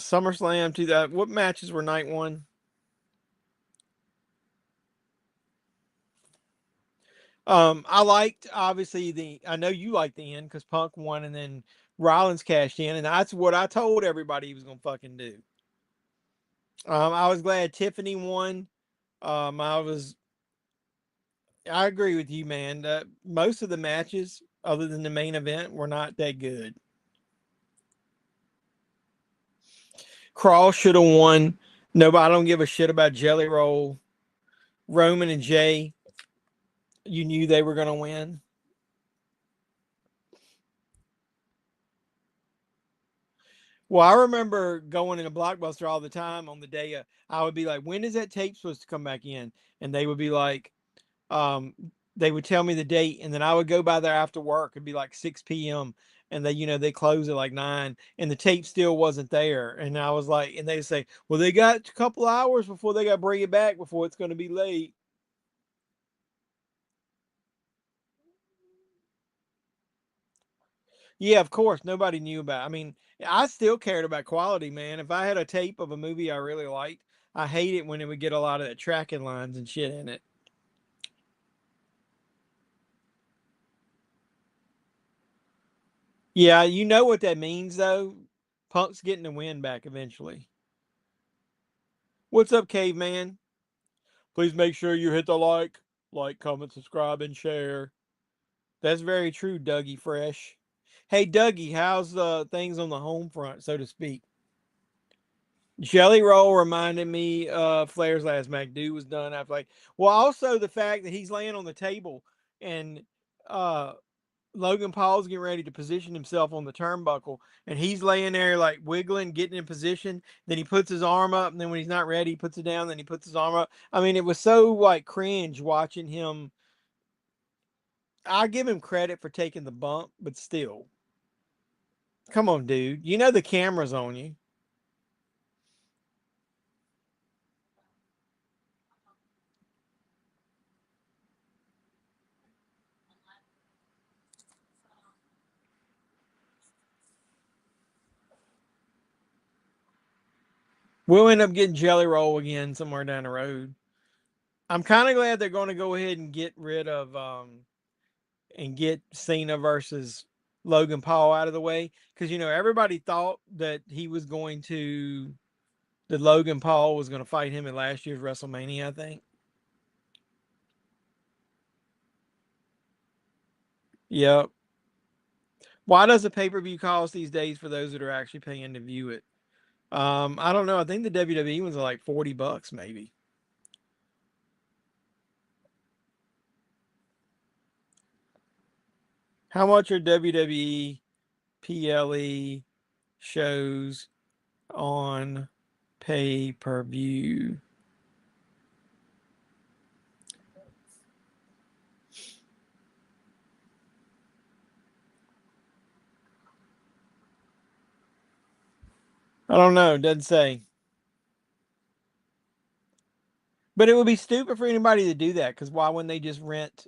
SummerSlam to that. What matches were night one? I liked obviously I know you liked the end because Punk won and then Rollins cashed in, and that's what I told everybody he was gonna fucking do. I was glad Tiffany won. I agree with you, man. Most of the matches, other than the main event, were not that good. Cross should have won. Nobody, I don't give a shit about Jelly Roll. Roman and Jay, you knew they were gonna win. Well, I remember going into Blockbuster all the time on the day I would be like, when is that tape supposed to come back in? And they would be like, um, they would tell me the date, and then I would go by there after work. It'd be like 6 p.m. and they close at like 9, and the tape still wasn't there. And I was like, and they say, well, they got a couple hours before they got to bring it back before it's going to be late. Yeah, of course. Nobody knew about it. I mean, I still cared about quality, man. If I had a tape of a movie I really liked, I hate it when it would get a lot of the tracking lines and shit in it. Yeah, you know what that means though. Punk's getting the win back eventually. What's up, caveman? Please make sure you hit the like, comment, subscribe, and share. That's very true, Dougie Fresh. Hey, Dougie, how's things on the home front, so to speak? Jelly Roll reminded me Flair's last match. Dude was done after like. Well, also the fact that he's laying on the table and uh Logan Paul's getting ready to position himself on the turnbuckle, and he's laying there like wiggling, getting in position. Then he puts his arm up, and then when he's not ready, he puts it down. Then he puts his arm up. I mean, it was so like cringe watching him. I give him credit for taking the bump, but still, come on, dude. You know the camera's on you. We'll end up getting Jelly Roll again somewhere down the road. I'm kind of glad they're going to go ahead and get rid of and get Cena versus Logan Paul out of the way because everybody thought that Logan Paul was going to fight him at last year's WrestleMania, I think. Yep. Why does a pay-per-view cost these days for those that are actually paying to view it? I don't know. I think the WWE ones are like $40 maybe. How much are WWE PLE shows on pay-per-view? I don't know. Doesn't say. But it would be stupid for anybody to do that, because why wouldn't they just rent?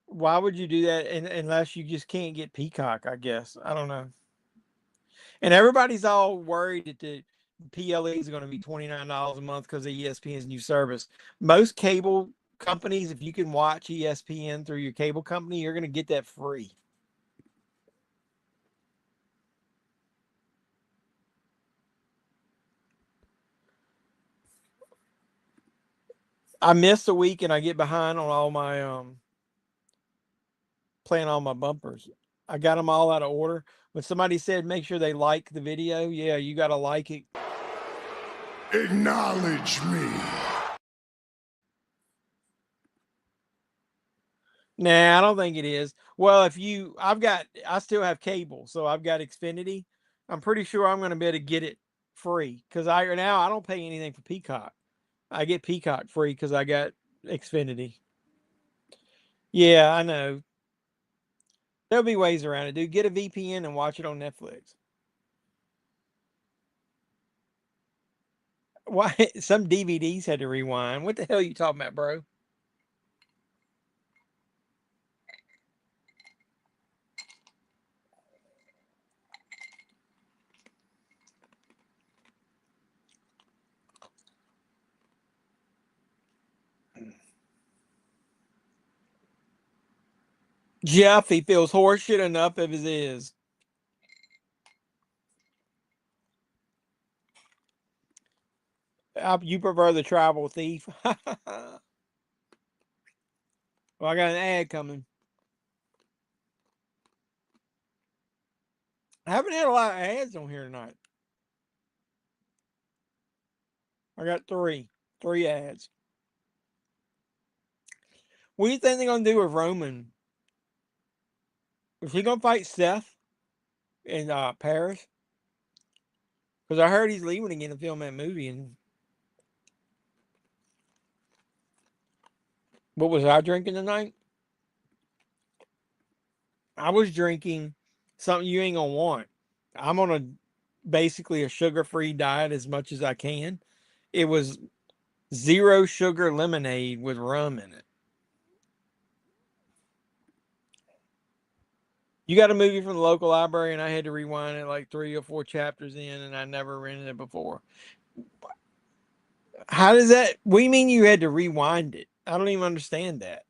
Why would you do that unless you just can't get Peacock, I guess. I don't know. And everybody's all worried that the PLE is going to be $29 a month because of ESPN's new service. Most cable companies, if you can watch ESPN through your cable company, you're going to get that free. I missed a week and I get behind on all my playing all my bumpers. I got them all out of order. When somebody said make sure they like the video, yeah, you got to like it. Acknowledge me. Nah, I don't think it is. Well, I still have cable, so I've got Xfinity. I'm pretty sure I'm going to be able to get it free because I don't pay anything for Peacock. I get Peacock free because I got Xfinity. Yeah, I know. There'll be ways around it, dude. Get a VPN and watch it on Netflix. Why? Some DVDs had to rewind. What the hell are you talking about, bro? Jeff, he feels horseshit enough as it is. You prefer the Tribal Thief? Well, I got an ad coming. I haven't had a lot of ads on here tonight. I got three ads. What do you think they're gonna do with Roman? Is he gonna fight Seth in Paris? Because I heard he's leaving again to film that movie. And what was I drinking tonight? I was drinking something you ain't gonna want. I'm on basically a sugar-free diet as much as I can. It was zero sugar lemonade with rum in it. You got a movie from the local library, and I had to rewind it like 3 or 4 chapters in, and I never rented it before. How does that? What do you mean you had to rewind it? I don't even understand that.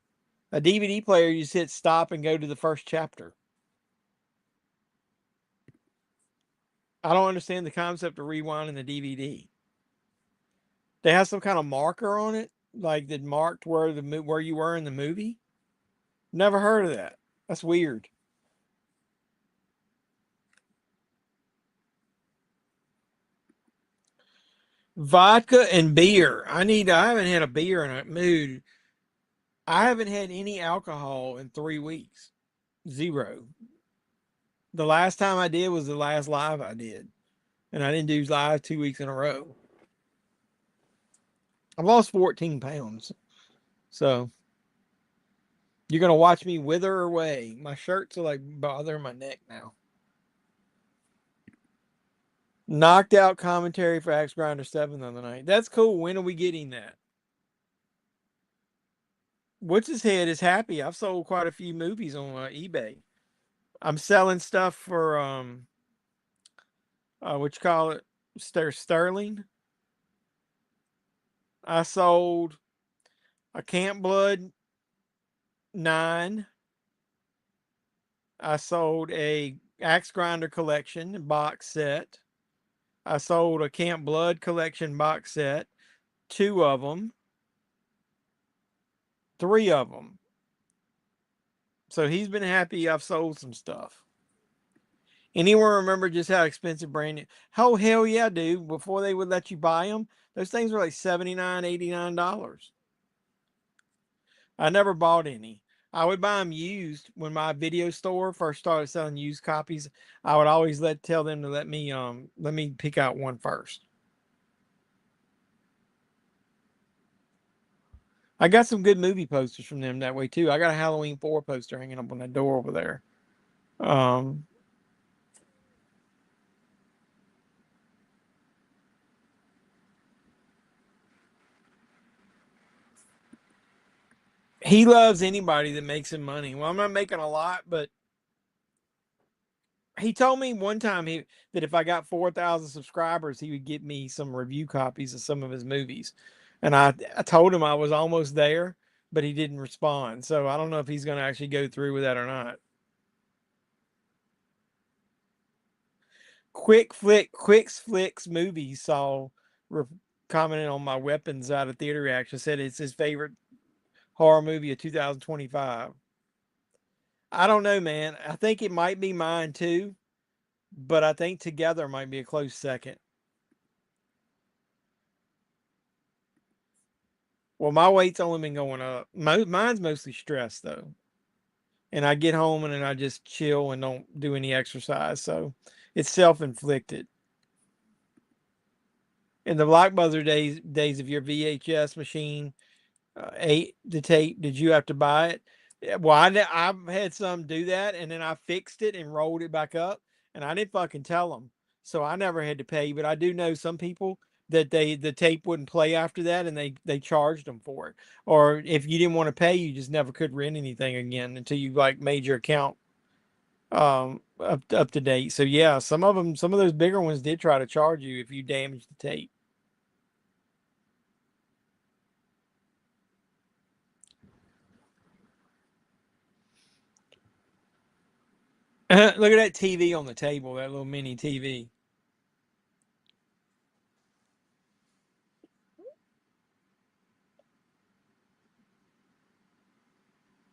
A DVD player, you just hit stop and go to the first chapter. I don't understand the concept of rewinding the DVD. They have some kind of marker on it, like that marked where you were in the movie. Never heard of that. That's weird. Vodka and beer. I haven't had a beer in a mood. I haven't had any alcohol in 3 weeks. Zero. The last time I did was the last live I did. And I didn't do live 2 weeks in a row. I've lost 14 pounds. So you're going to watch me wither away. My shirts are like bothering my neck now. Knocked out commentary for Axe Grinder 7 the other night. That's cool. When are we getting that? What's his head is happy. I've sold quite a few movies on eBay. I'm selling stuff for what you call it, Sterling. I sold a Camp Blood 9. I sold a Axe Grinder collection box set. I sold a Camp Blood collection box set, 2 of them, 3 of them. So he's been happy I've sold some stuff. Anyone remember just how expensive brand new? Oh, hell yeah, dude. Before they would let you buy them, those things were like $79, $89. I never bought any. I would buy them used when my video store first started selling used copies. I would always tell them to let me pick out one first. I got some good movie posters from them that way too. I got a Halloween 4 poster hanging up on that door over there. He loves anybody that makes him money. Well, I'm not making a lot, but he told me one time that if I got 4,000 subscribers, he would get me some review copies of some of his movies. And I told him I was almost there, but he didn't respond. So I don't know if he's going to actually go through with that or not. Quicks Flicks Movies commented on my Weapons Out of Theater reaction, said it's his favorite horror movie of 2025. I don't know, man. I think it might be mine too, but I think Together might be a close second. Well, my weight's only been going up. Mine's mostly stress though. And I get home and then I just chill and don't do any exercise. So it's self-inflicted. In the Blockbuster days of your VHS machine, ate the tape, did you have to buy it? Yeah, well, I've had some do that, and then I fixed it and rolled it back up, and I didn't fucking tell them, so I never had to pay. But I do know some people that the tape wouldn't play after that, and they charged them for it. Or if you didn't want to pay, you just never could rent anything again until you like made your account up to date. So yeah, some of those bigger ones did try to charge you if you damaged the tape. Look at that TV on the table, that little mini TV.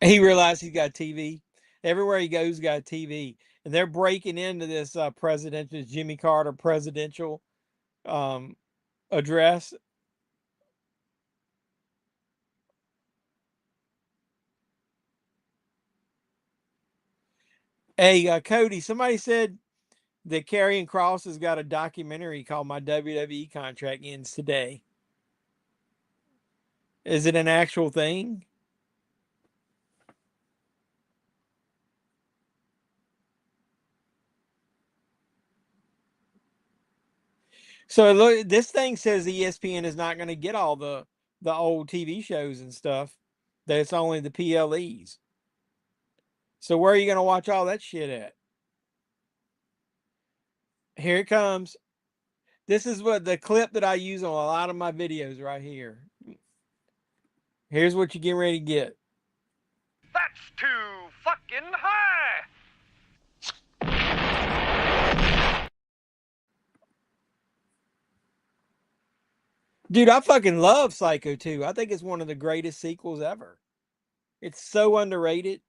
He realized he's got a TV. Everywhere he goes, he's got a TV. And they're breaking into this presidential Jimmy Carter presidential um, address. Hey, Cody, somebody said that Karrion Kross has got a documentary called My WWE Contract Ends Today. Is it an actual thing? So look, this thing says ESPN is not going to get all the old TV shows and stuff. That it's only the PLEs. So where are you going to watch all that shit at? Here it comes. This is what the clip that I use on a lot of my videos right here. Here's what you get ready to get. That's too fucking high! Dude, I fucking love Psycho 2. I think it's one of the greatest sequels ever. It's so underrated.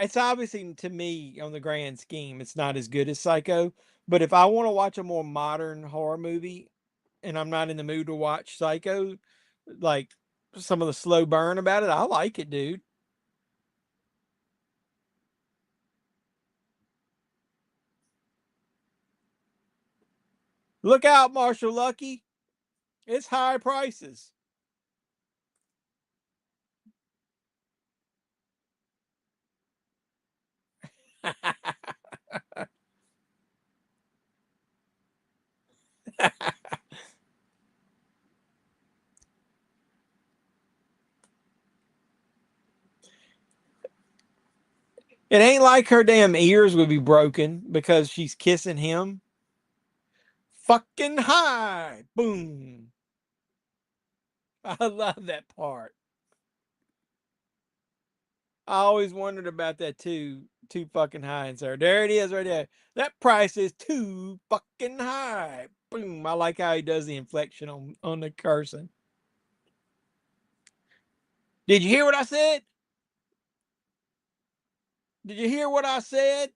It's obviously, to me, on the grand scheme, it's not as good as Psycho. But if I want to watch a more modern horror movie and I'm not in the mood to watch Psycho, like some of the slow burn about it, I like it, dude. Look out, Marshall Lucky. It's high prices. It ain't like her damn ears would be broken because she's kissing him. Fucking high. Boom. I love that part. I always wondered about that too. Too fucking high, and sir. There it is right there. That price is too fucking high. Boom. I like how he does the inflection on the cursing. Did you hear what I said? Did you hear what I said?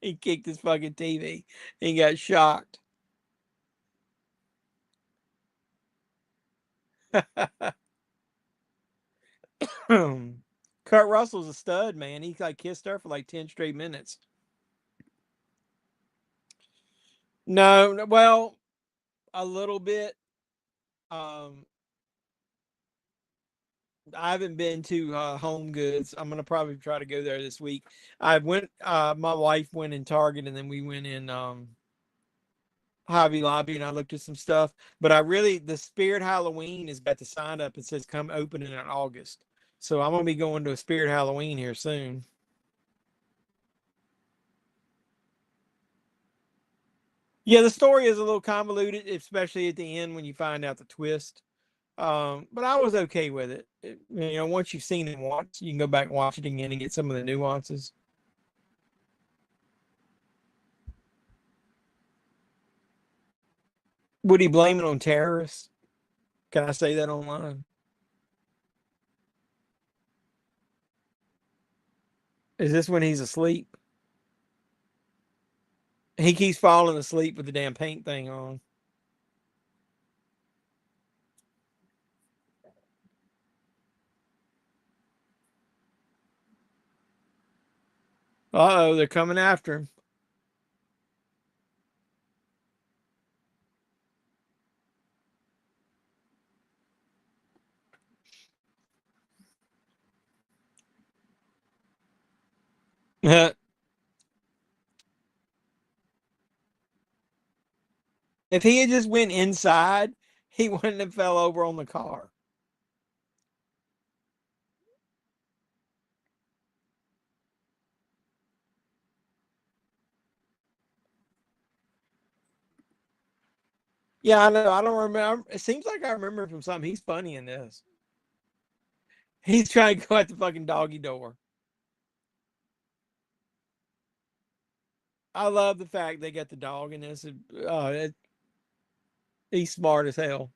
He kicked his fucking TV. He got shocked. Kurt Russell's a stud, man. He like kissed her for like 10 straight minutes. No, well, a little bit. Um, I haven't been to Home Goods. I'm gonna probably try to go there this week. I went. My wife went in Target, and then we went in Hobby Lobby, and I looked at some stuff. But the Spirit Halloween has got the sign up. It says come opening in August. So I'm gonna be going to a Spirit Halloween here soon. Yeah, the story is a little convoluted, especially at the end when you find out the twist. But I was okay with it. Once you've seen it once, you can go back and watch it again and get some of the nuances. Would he blame it on terrorists? Can I say that online? Is this when he's asleep? He keeps falling asleep with the damn paint thing on. Uh-oh, they're coming after him. If he had just went inside, he wouldn't have fell over on the car. Yeah, I know. I don't remember. It seems like I remember from something. He's funny in this. He's trying to go at the fucking doggy door. I love the fact they got the dog in this. He's smart as hell.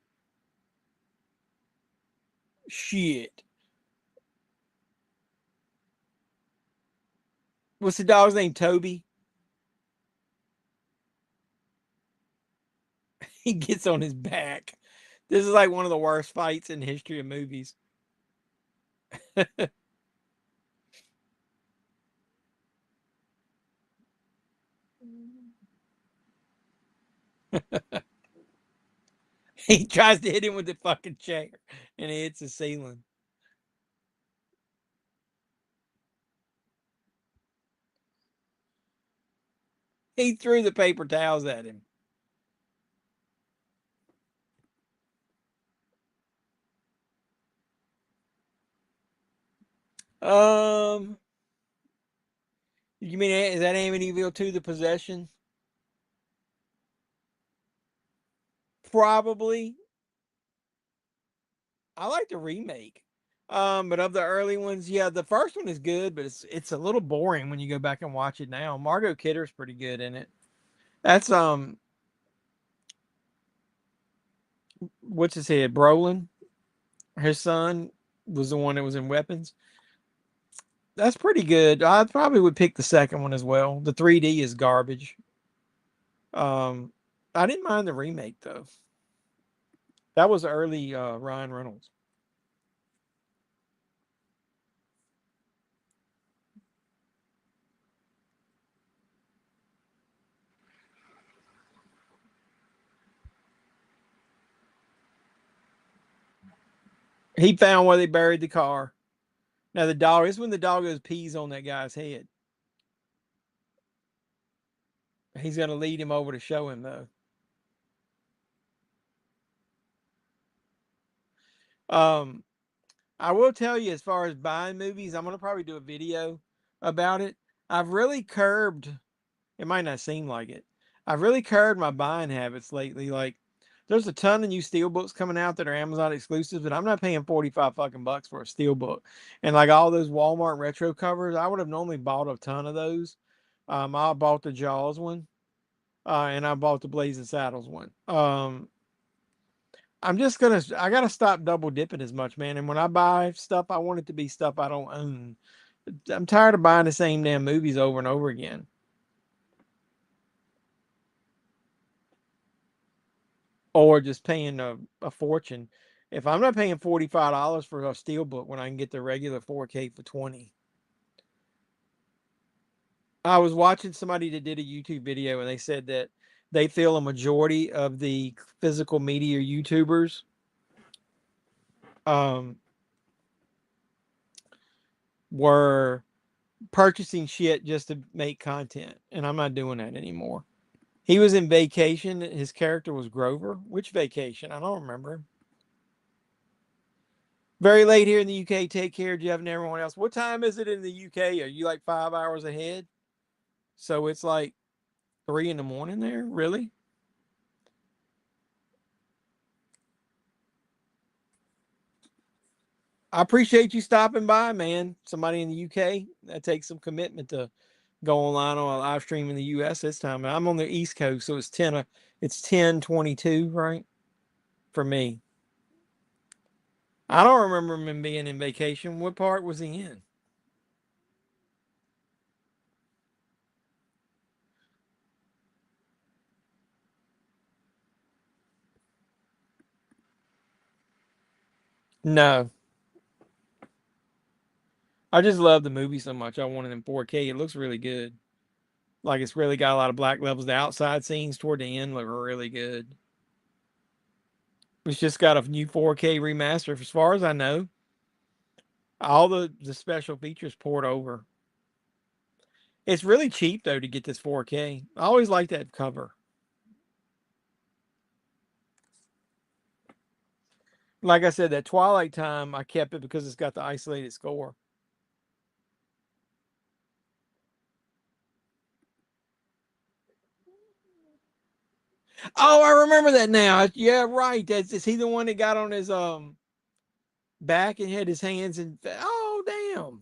Shit. What's the dog's name? Toby. He gets on his back. This is like one of the worst fights in the history of movies. He tries to hit him with the fucking chair and it hits the ceiling. He threw the paper towels at him. Um, you mean is that Amityville 2 the possession? Probably. I like the remake. But of the early ones, yeah, the first one is good, but it's a little boring when you go back and watch it now. Margot Kidder's pretty good in it. That's what's his head? Brolin. His son was the one that was in Weapons. That's pretty good. I probably would pick the second one as well. The 3D is garbage. Um, I didn't mind the remake though. That was early Ryan Reynolds. He found where they buried the car. Now the dog. This is when the dog goes pees on that guy's head. He's gonna lead him over to show him though. Um, I will tell you, as far as buying movies, I'm gonna probably do a video about it. I've really curbed. It might not seem like it. I've really curbed my buying habits lately. Like, there's a ton of new steelbooks coming out that are Amazon exclusives, but I'm not paying 45 fucking bucks for a steelbook. And like all those Walmart retro covers, I would have normally bought a ton of those. I bought the Jaws one. and I bought the Blazing Saddles one. I gotta stop double dipping as much, man. And when I buy stuff, I want it to be stuff I don't own. I'm tired of buying the same damn movies over and over again. Or just paying a fortune. If I'm not paying $45 for a steelbook when I can get the regular 4K for 20. I was watching somebody that did a YouTube video and they said that they feel a majority of the physical media YouTubers um, were purchasing shit just to make content, and I'm not doing that anymore. He was in Vacation. His character was Grover. Which Vacation? I don't remember. Very late here in the UK. Take care, Jeff, and everyone else. What time is it in the UK? Are you like 5 hours ahead? So it's like 3 in the morning there? Really? I appreciate you stopping by, man. Somebody in the UK. That takes some commitment to go online on a live stream in the US this time. I'm on the East Coast, so it's 10:22, right? For me. I don't remember him being in Vacation. What part was he in? No. I just love the movie so much. I want it in 4K. It looks really good. Like it's really got a lot of black levels. The outside scenes toward the end look really good. It's just got a new 4K remaster. As far as I know, all the special features poured over. It's really cheap though to get this 4K. I always like that cover. Like I said, that Twilight Time, I kept it because it's got the isolated score. Oh, I remember that now. Yeah, right. Is he the one that got on his back and had his hands and oh damn.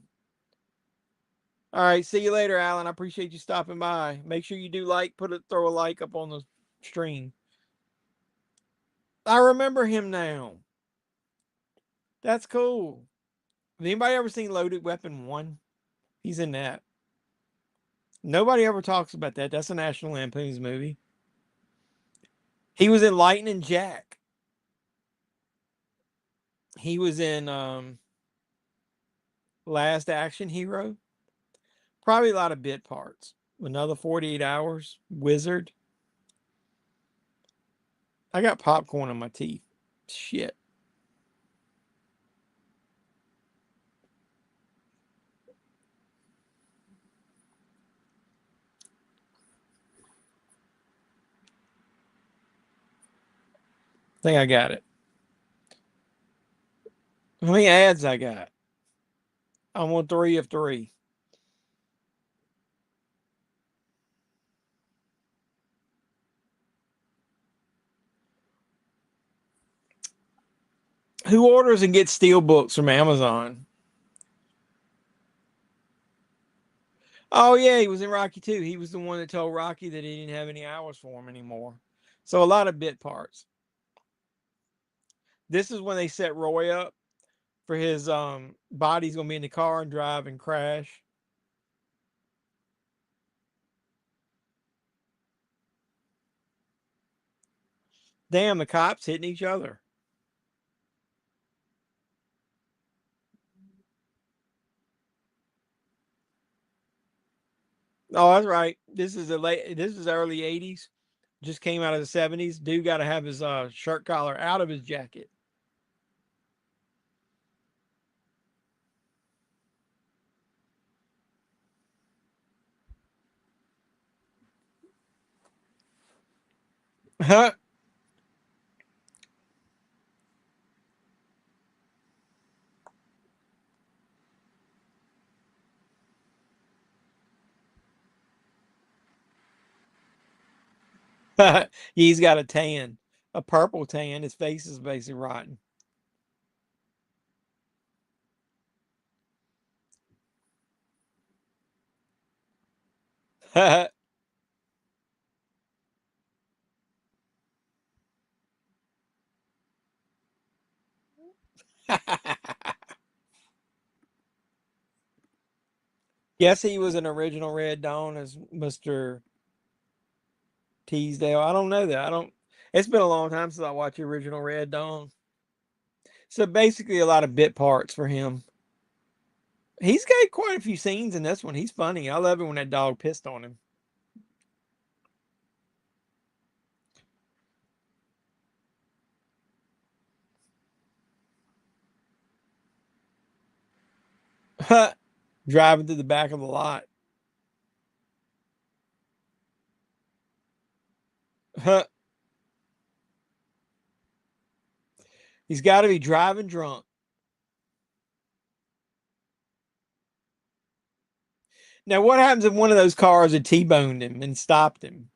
All right, see you later, Alan. I appreciate you stopping by. Make sure you do throw a like up on the stream. I remember him now. That's cool. Have anybody ever seen Loaded Weapon 1? He's in that. Nobody ever talks about that. That's a National Lampoon's movie. He was in Lightning Jack. He was in Last Action Hero. Probably a lot of bit parts. Another 48 Hours. Wizard. I got popcorn on my teeth. Shit. I think I got it. How many ads I got? I'm on 3 of 3. Who orders and gets steel books from Amazon? Oh yeah, he was in Rocky 2. He was the one that told Rocky that he didn't have any hours for him anymore. So a lot of bit parts. This is when they set Roy up for his body's gonna be in the car and drive and crash. Damn, the cops hitting each other. Oh, that's right. This is early 80s. Just came out of the 70s. Dude got to have his shirt collar out of his jacket. He's got a tan, a purple tan. His face is basically rotten. Yes, he was an original Red Dawn as Mr. Teasdale. I don't know that. I don't. It's been a long time since I watched the original Red Dawn. So basically, a lot of bit parts for him. He's got quite a few scenes in this one. He's funny. I love it when that dog pissed on him. Driving to the back of the lot. He's got to be driving drunk. Now, what happens if one of those cars had T-boned him and stopped him?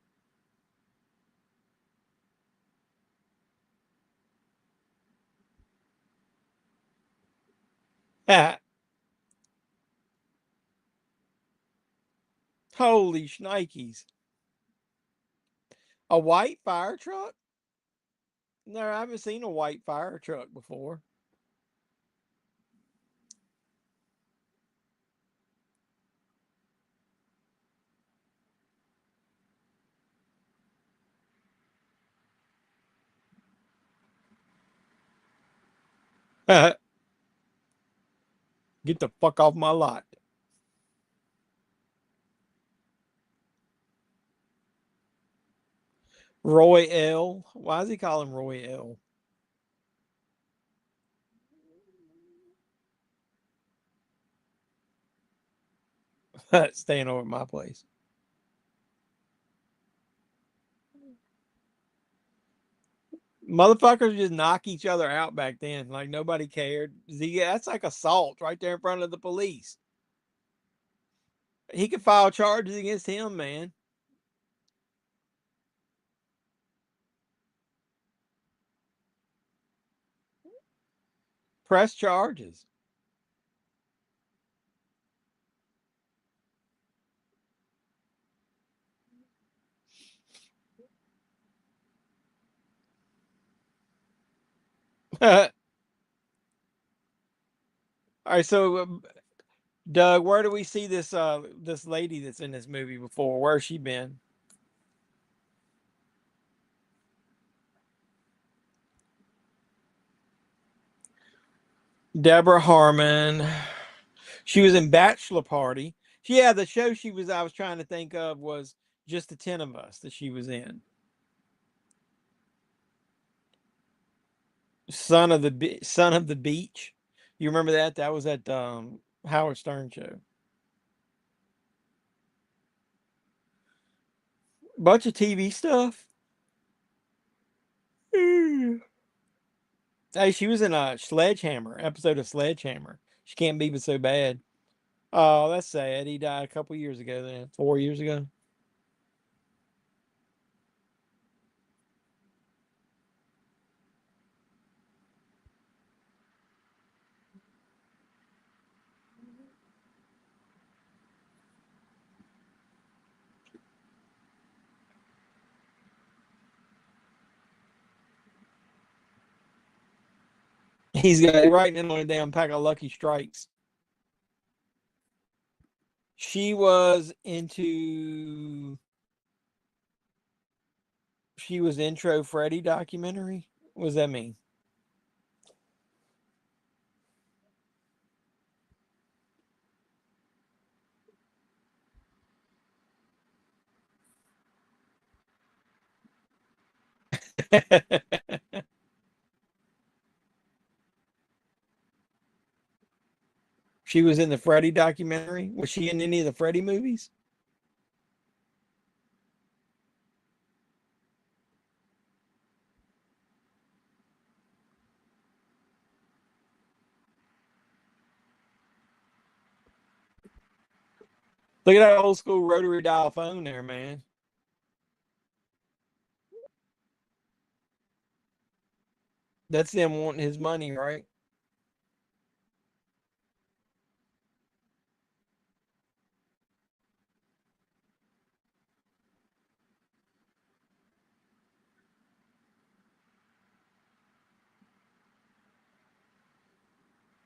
Holy shnikes. A white fire truck? No, I haven't seen a white fire truck before. Get the fuck off my lot. Roy L. Why does he call him Roy L? Staying over at my place. Motherfuckers just knock each other out back then. Like nobody cared. That's like assault right there in front of the police. He could file charges against him, man. Press charges. All right, so Doug, where do we see this lady that's in this movie before? Where's she been? Deborah Harmon. She was in Bachelor Party. Yeah, the show I was trying to think of was Just the 10 of Us that she was in. Son of the Beach. You remember that? That was at Howard Stern show. Bunch of TV stuff. Hey, she was in a Sledgehammer episode of Sledgehammer. She can't be but so bad. Oh, that's sad. He died a couple years ago. Then 4 years ago. He's got right in on a damn pack of Lucky Strikes. She was into. She was intro Freddy documentary. What does that mean? She was in the Freddy documentary. Was she in any of the Freddy movies? Look at that old school rotary dial phone there, man. That's them wanting his money, right?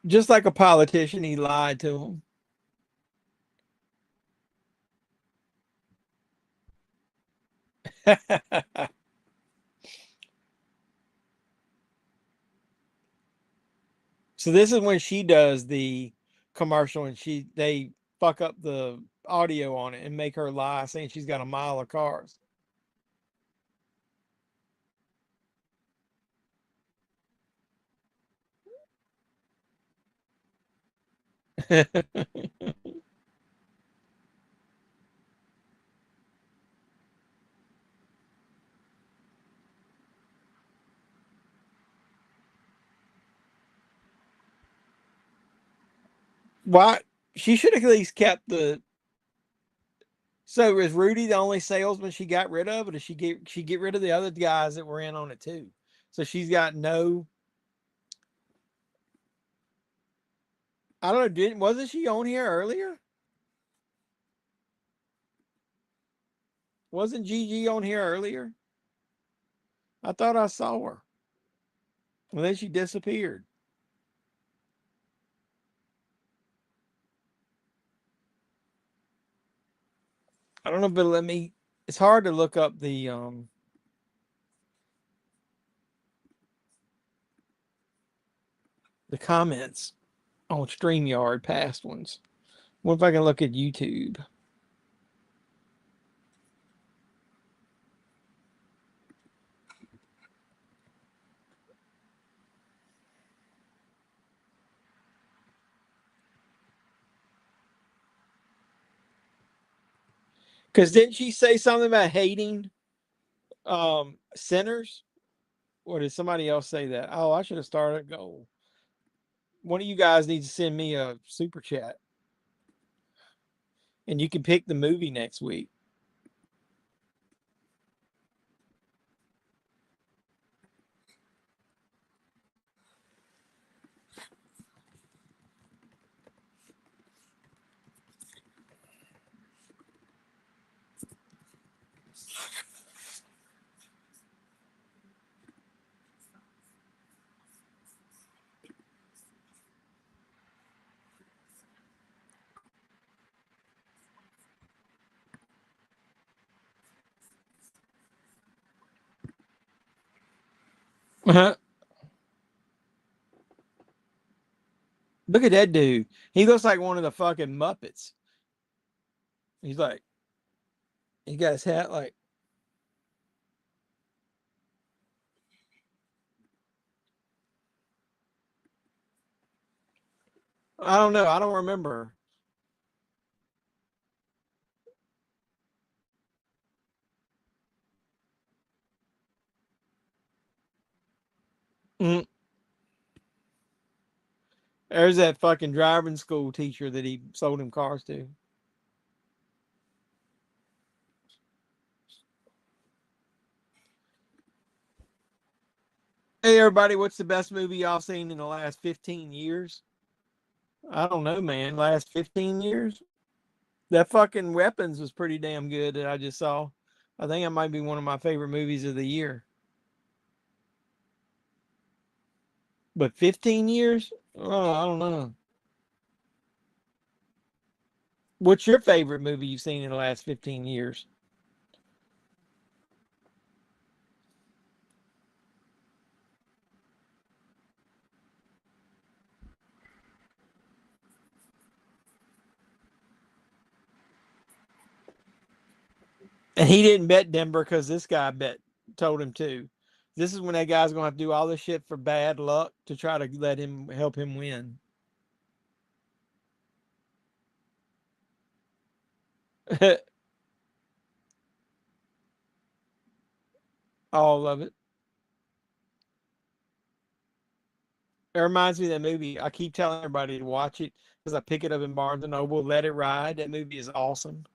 Just like a politician, he lied to him. So this is when she does the commercial and they fuck up the audio on it and make her lie saying she's got a mile of cars. Why she should have at least kept the. So is Rudy the only salesman she got rid of, or did she get rid of the other guys that were in on it too? So she's got no. I don't know. Wasn't she on here earlier? Wasn't Gigi on here earlier? I thought I saw her. And then she disappeared. I don't know, but let me. It's hard to look up the comments on StreamYard, past ones. What if I can look at YouTube? Because didn't she say something about hating sinners? Or did somebody else say that? Oh, I should have started a goal. One of you guys needs to send me a super chat, and you can pick the movie next week. Uh-huh. Look at that dude. He looks like one of the fucking Muppets. He's like, he got his hat like. I don't know. I don't remember. Mm. There's that fucking driving school teacher that he sold him cars to. Hey, everybody, what's the best movie y'all seen in the last 15 years? I don't know, man. Last 15 years? That fucking Weapons was pretty damn good that I just saw. I think it might be one of my favorite movies of the year. But 15 years? Oh, I don't know. What's your favorite movie you've seen in the last 15 years? And he didn't bet Denver because this guy told him to. This is when that guy's going to have to do all this shit for bad luck to try to help him win. All of it. It reminds me of that movie. I keep telling everybody to watch it because I pick it up in Barnes and Noble. Let It Ride. That movie is awesome.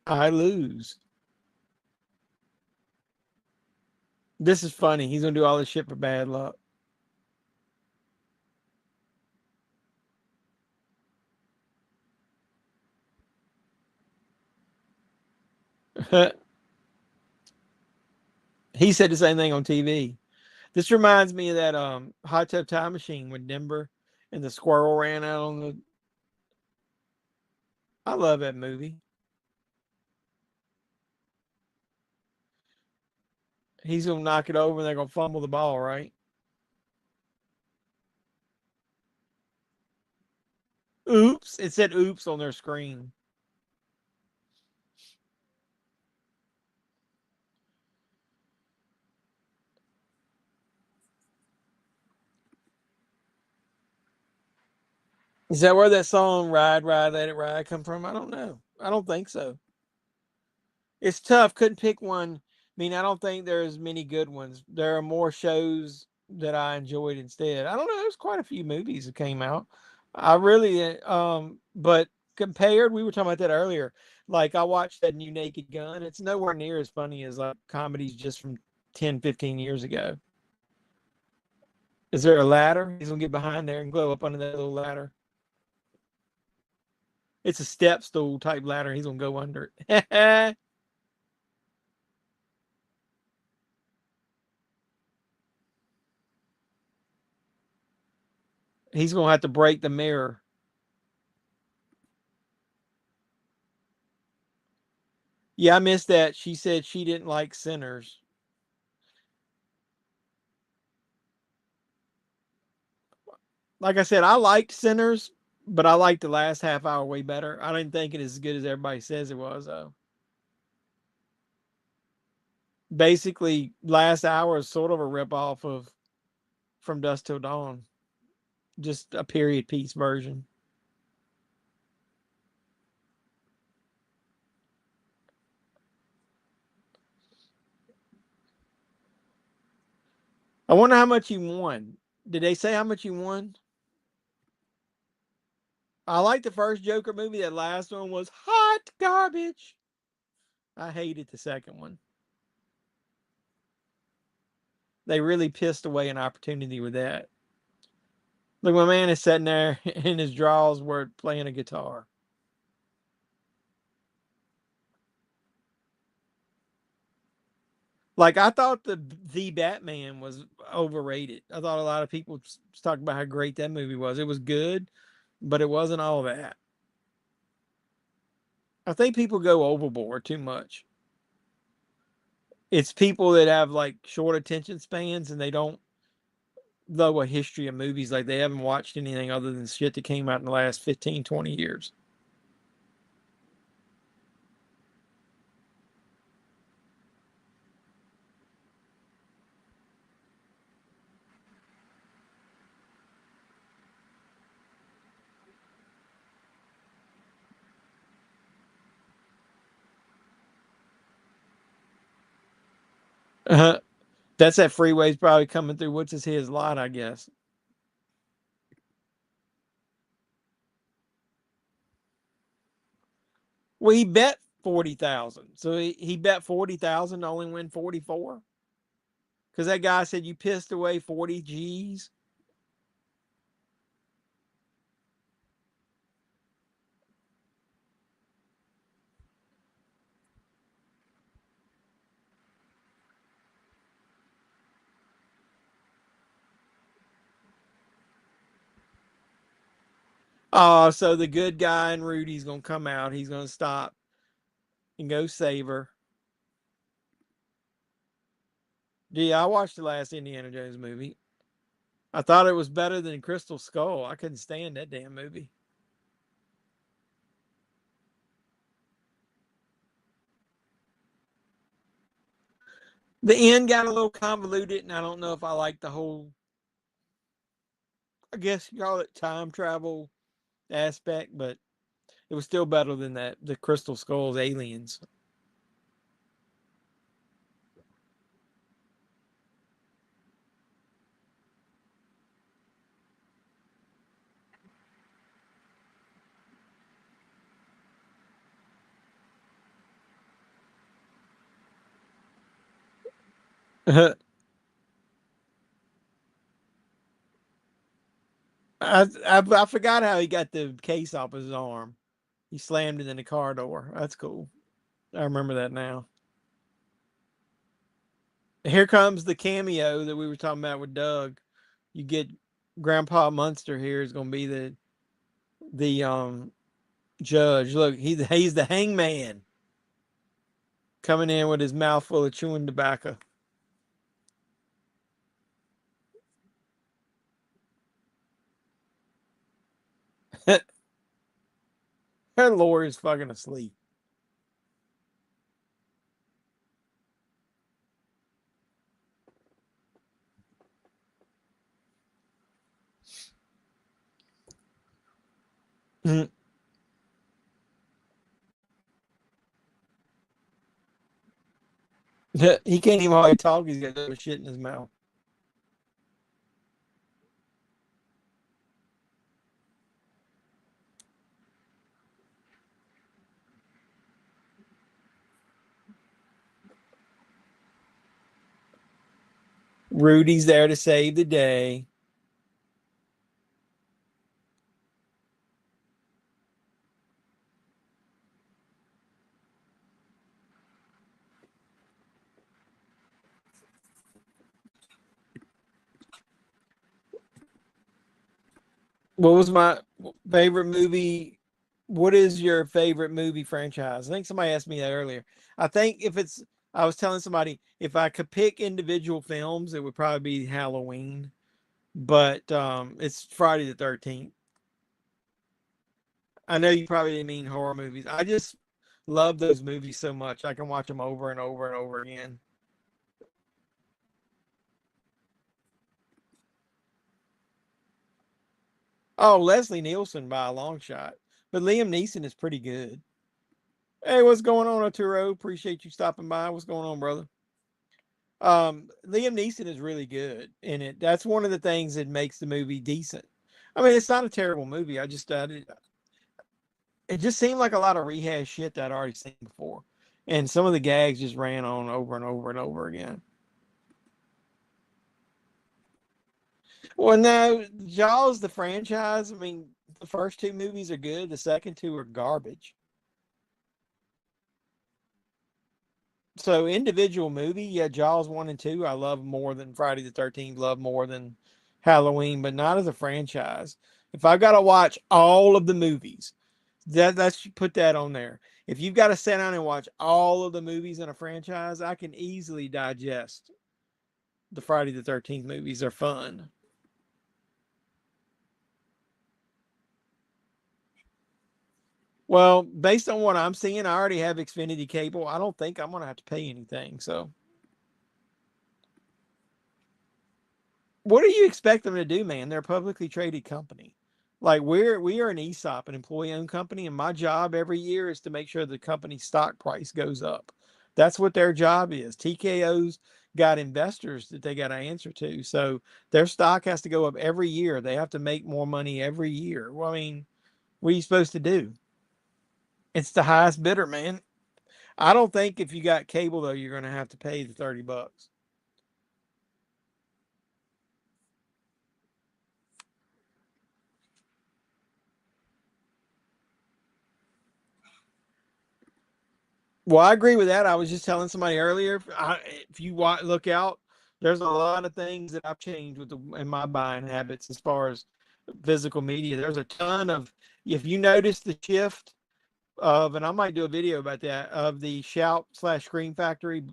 I lose. This is funny. He's gonna do all this shit for bad luck. He said the same thing on TV. This reminds me of that Hot Tub Time Machine with Denver and the squirrel ran out on the. I love that movie. He's gonna knock it over and they're gonna fumble the ball, right? Oops! It said "oops" on their screen. Is that where that song "Ride, Ride, Let It Ride" come from? I don't know. I don't think so. It's tough. Couldn't pick one. I mean, I don't think there's many good ones. There are more shows that I enjoyed instead. I don't know. There's quite a few movies that came out. I really, but compared, we were talking about that earlier. Like I watched that new Naked Gun. It's nowhere near as funny as like comedies just from 10, 15 years ago. Is there a ladder? He's gonna get behind there and go up under that little ladder. It's a step stool type ladder. He's gonna go under it. He's gonna have to break the mirror. Yeah, I missed that. She said she didn't like Sinners. Like I said, I liked Sinners, but I liked the last half hour way better. I didn't think it as good as everybody says it was, though. Basically, last hour is sort of a rip off of From Dusk Till Dawn, just a period piece version. I wonder how much you won. Did they say how much you won? I liked the first Joker movie. That last one was hot garbage. I hated the second one. They really pissed away an opportunity with that. Look, my man is sitting there in his drawers where playing a guitar. Like I thought the Batman was overrated. I thought a lot of people talked about how great that movie was. It was good, but it wasn't all that. I think people go overboard too much. It's people that have like short attention spans and they don't know a history of movies. Like they haven't watched anything other than shit that came out in the last 15, 20 years. Uh, that's that freeway's probably coming through. What's his lot, I guess. Well, he bet 40,000. So he bet 40,000 to only win 44. Because that guy said you pissed away 40 G's. Oh, so the good guy in Rudy's gonna come out. He's gonna stop and go save her. Yeah, I watched the last Indiana Jones movie. I thought it was better than Crystal Skull. I couldn't stand that damn movie. The end got a little convoluted, and I don't know if I like the whole. I guess you call it time travel aspect, but it was still better than that. The Crystal Skull's aliens. I forgot how he got the case off his arm. He slammed it in the car door. That's cool. I remember that now. Here comes the cameo that we were talking about with Doug. You get Grandpa Munster here is going to be the judge. Look, he's the hangman coming in with his mouth full of chewing tobacco. Her lawyer's fucking asleep. He can't even hardly talk. He's got that shit in his mouth. Rudy's there to save the day. What was my favorite movie? What is your favorite movie franchise? I think somebody asked me that earlier. I think I was telling somebody if I could pick individual films, it would probably be Halloween, but it's Friday the 13th. I know you probably didn't mean horror movies. I just love those movies so much. I can watch them over and over and over again. Oh, Leslie Nielsen by a long shot, but Liam Neeson is pretty good. Hey, what's going on, Arturo? Appreciate you stopping by. What's going on, brother? Liam Neeson is really good in it. That's one of the things that makes the movie decent. I mean, it's not a terrible movie. It just seemed like a lot of rehash shit that I'd already seen before, and some of the gags just ran on over and over and over again. Well, no, Jaws the franchise. I mean, the first two movies are good. The second two are garbage. So individual movie, yeah, Jaws 1 and 2, I love more than Friday the 13th, love more than Halloween, but not as a franchise. If I've got to watch all of the movies, let's put that on there. If you've got to sit down and watch all of the movies in a franchise, I can easily digest the Friday the 13th movies. They're fun. Well, based on what I'm seeing, I already have Xfinity cable. I don't think I'm going to have to pay anything. So what do you expect them to do, man? They're a publicly traded company. Like we are an ESOP, an employee-owned company, and my job every year is to make sure the company's stock price goes up. That's what their job is. TKO's got investors that they got to answer to, so their stock has to go up every year. They have to make more money every year. Well, I mean, what are you supposed to do? It's the highest bidder, man. I don't think if you got cable though, you're going to have to pay the $30. Well, I agree with that. I was just telling somebody earlier. If you look out, there's a lot of things that I've changed in my buying habits as far as physical media. There's a ton of. If you notice the shift of, and I might do a video about that, of the Shout slash Screen Factory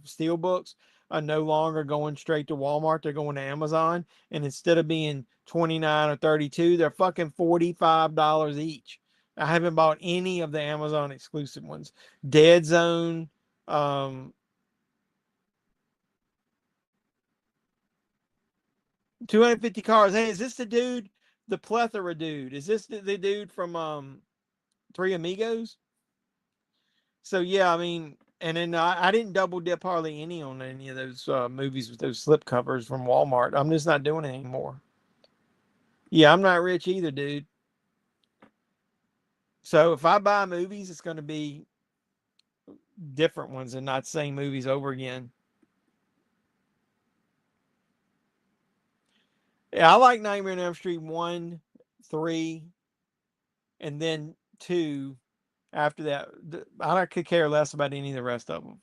steel books are no longer going straight to Walmart. They're going to Amazon, and instead of being 29 or 32, they're fucking $45 each. I haven't bought any of the Amazon exclusive ones. Dead Zone, um, 250 cars. Hey, is this the dude, the plethora dude? Is this the dude from Three Amigos? So yeah, I mean, and then I didn't double dip hardly any on any of those movies with those slip covers from Walmart. I'm just not doing it anymore. Yeah, I'm not rich either, dude. So if I buy movies, it's going to be different ones and not same movies over again. Yeah, I like Nightmare on Elm Street 1, 3, and then 2. After that, I could care less about any of the rest of them.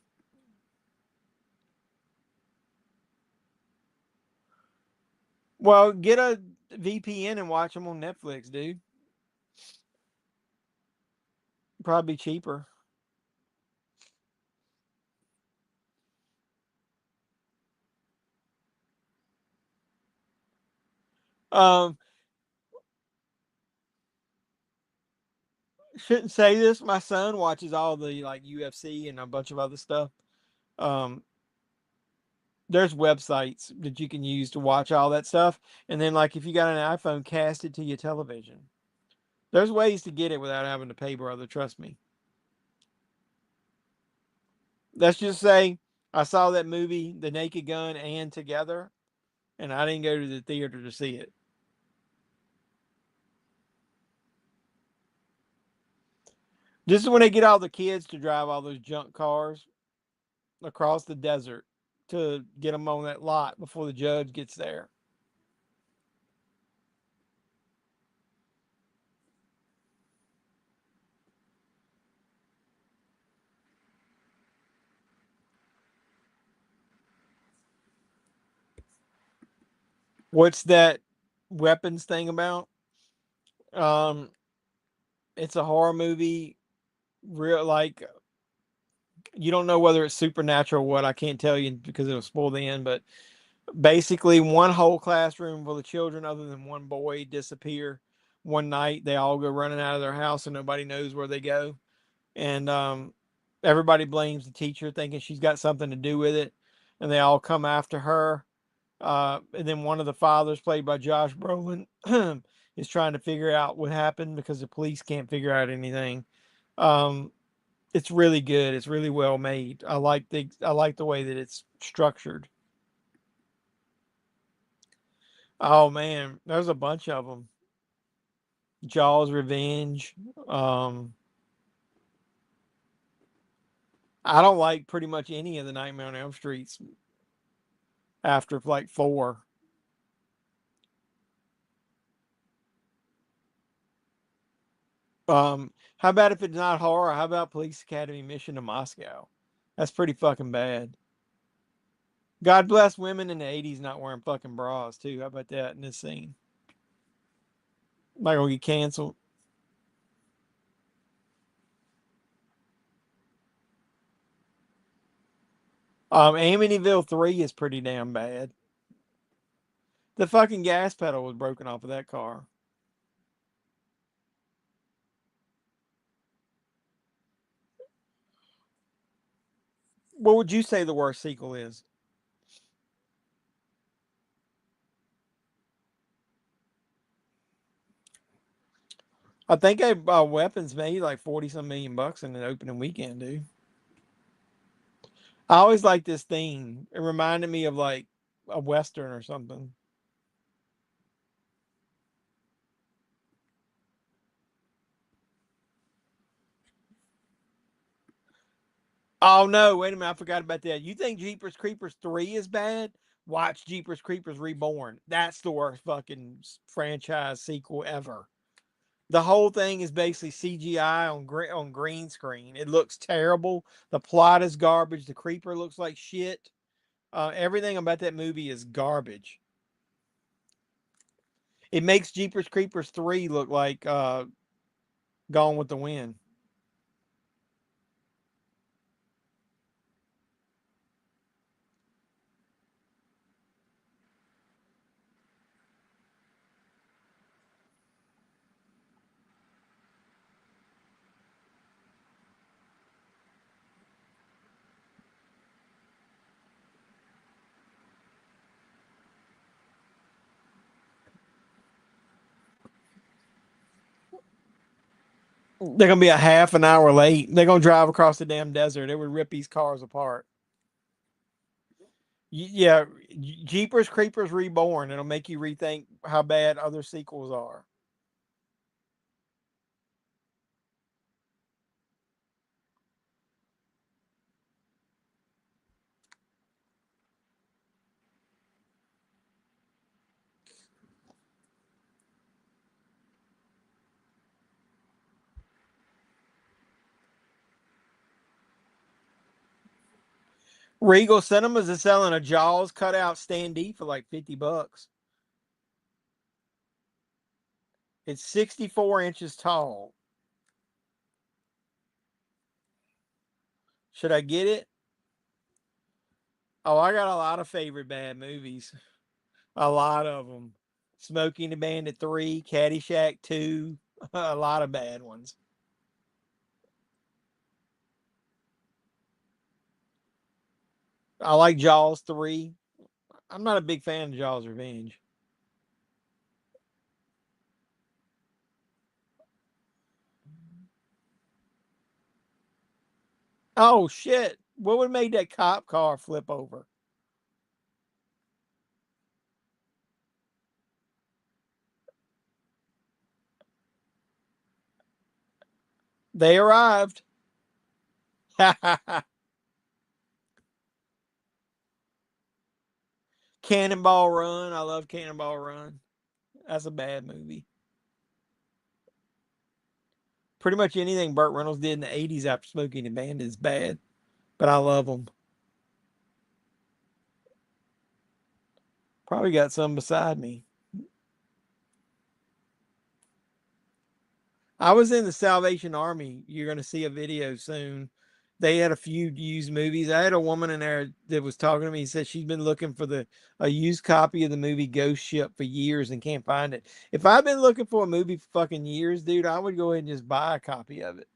Well, get a VPN and watch them on Netflix, dude. Probably cheaper. Um, shouldn't say this. My son watches all the like UFC and a bunch of other stuff. Um, there's websites that you can use to watch all that stuff, and then like if you got an iPhone, cast it to your television. There's ways to get it without having to pay, brother. Trust me. Let's just say I saw that movie, The Naked Gun, and Together, and I didn't go to the theater to see it. This is when they get all the kids to drive all those junk cars across the desert to get them on that lot before the judge gets there. What's that weapons thing about? Um, it's a horror movie. Real like you don't know whether it's supernatural or what. I can't tell you because it'll spoil the end. But basically, one whole classroom full of children, other than one boy, disappear one night. They all go running out of their house, and nobody knows where they go. And everybody blames the teacher, thinking she's got something to do with it, and they all come after her. And then one of the fathers, played by Josh Brolin, is trying to figure out what happened because the police can't figure out anything. Um, it's really good. It's really well made. I like the way that it's structured. Oh man, there's a bunch of them. Jaws Revenge. Um, I don't like pretty much any of the Nightmare on Elm Streets after like four. How about if it's not horror? How about Police Academy Mission to Moscow? That's pretty fucking bad. God bless women in the '80s not wearing fucking bras too. How about that in this scene? Am I gonna get canceled? Amityville 3 is pretty damn bad. The fucking gas pedal was broken off of that car. What would you say the worst sequel is? I think Weapons made like 40 some million bucks in an opening weekend, dude. I always like this theme. It reminded me of like a Western or something. Oh no, wait a minute, I forgot about that. You think Jeepers Creepers 3 is bad? Watch Jeepers Creepers Reborn. That's the worst fucking franchise sequel ever. The whole thing is basically CGI on green screen. It looks terrible. The plot is garbage. The creeper looks like shit. Everything about that movie is garbage. It makes Jeepers Creepers 3 look like Gone with the Wind. They're gonna be a half an hour late. They're gonna drive across the damn desert. It would rip these cars apart. Yeah, Jeepers Creepers Reborn. It'll make you rethink how bad other sequels are. Regal Cinemas is selling a Jaws cutout standee for like $50. It's 64 inches tall. Should I get it? Oh, I got a lot of favorite bad movies. A lot of them. Smokey and the Bandit 3, Caddyshack 2, a lot of bad ones. I like Jaws 3. I'm not a big fan of Jaws Revenge. Oh, shit. What would have made that cop car flip over? They arrived. Cannonball Run. I love Cannonball Run. That's a bad movie. Pretty much anything Burt Reynolds did in the 80s after Smokey and the Bandit is bad, but I love them. Probably got some beside me. I was in the Salvation Army. You're going to see a video soon. They had a few used movies. I had a woman in there that was talking to me. Said she's been looking for a used copy of the movie Ghost Ship for years and can't find it. If I've been looking for a movie for fucking years, dude, I would go ahead and just buy a copy of it.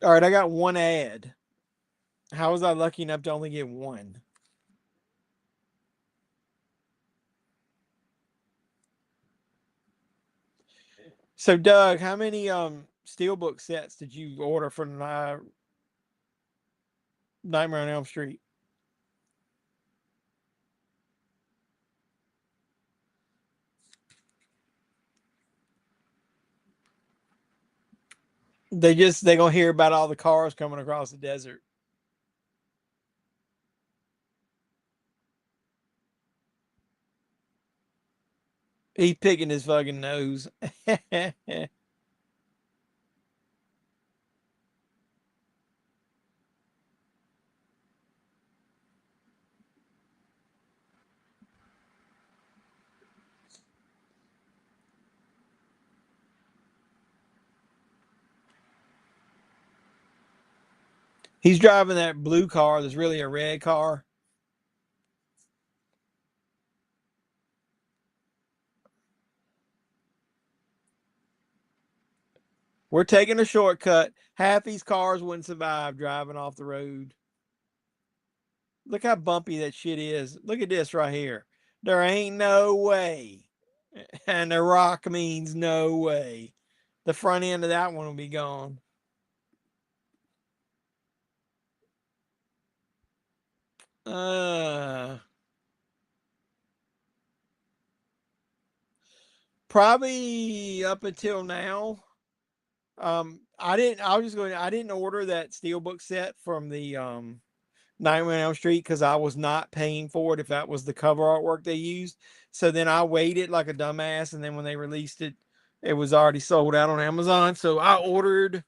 All right, I got one ad. How was I lucky enough to only get one? So, Doug, how many steelbook sets did you order for Nightmare on Elm Street? They gonna hear about all the cars coming across the desert. He's picking his fucking nose. He's driving that blue car that's really a red car. We're taking a shortcut. Half these cars wouldn't survive driving off the road. Look how bumpy that shit is. Look at this right here. There ain't no way. And the rock means no way. The front end of that one will be gone. Probably up until now. I didn't order that steelbook set from the Nightmare on Elm Street because I was not paying for it if that was the cover artwork they used. So then I waited like a dumbass, and then when they released it, it was already sold out on Amazon. So I ordered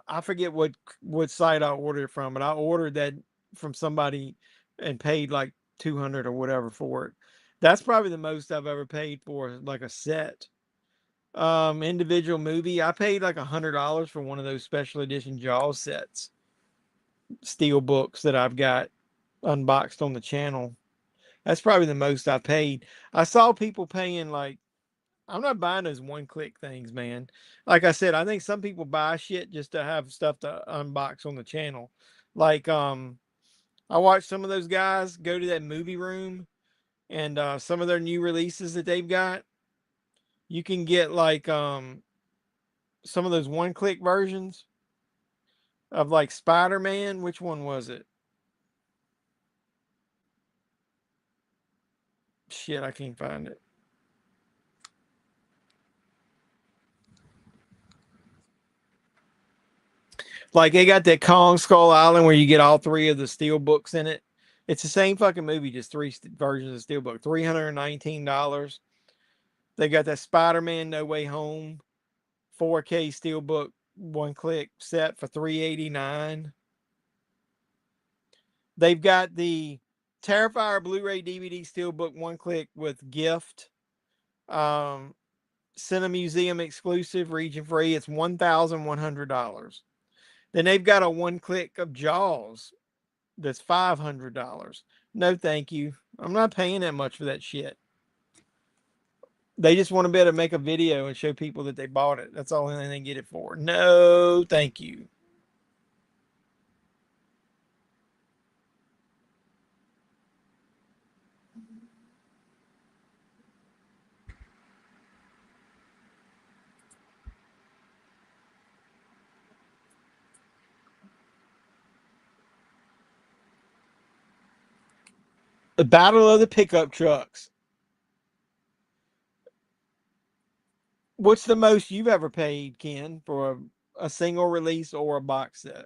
I forget what site I ordered it from, but I ordered that from somebody and paid like 200 or whatever for it. That's probably the most I've ever paid for like a set. Individual movie, I paid like $100 for one of those special edition Jaws sets, steel books that I've got unboxed on the channel. That's probably the most I paid. I saw people paying like, I'm not buying those one-click things, man. Like I said, I think some people buy shit just to have stuff to unbox on the channel. Like I watched some of those guys go to that movie room and some of their new releases that they've got. You can get like some of those one-click versions of like Spider-Man. Which one was it? Shit, I can't find it. Like they got that Kong Skull Island where you get all three of the steel books in it. It's the same fucking movie, just three versions of Steelbook. $319. They got that Spider-Man No Way Home 4K Steelbook one-click set for $389. They've got the Terrifier Blu-ray DVD Steelbook one-click with gift. Cinemuseum exclusive, region free. It's $1,100. Then they've got a one-click of Jaws that's $500. No, thank you. I'm not paying that much for that shit. They just want to be able to make a video and show people that they bought it. That's all they get it for. No, thank you. The Battle of the Pickup Trucks. What's the most you've ever paid, Ken, for a single release or a box set?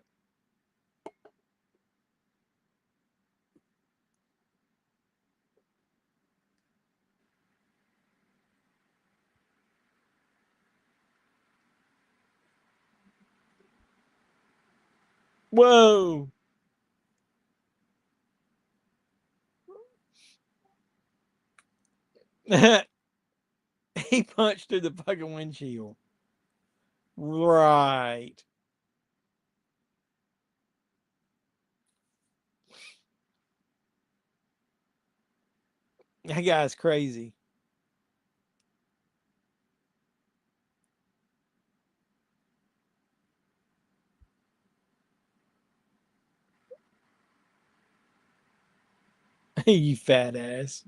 Whoa. He punched through the fucking windshield. Right. That guy's crazy. You fat ass.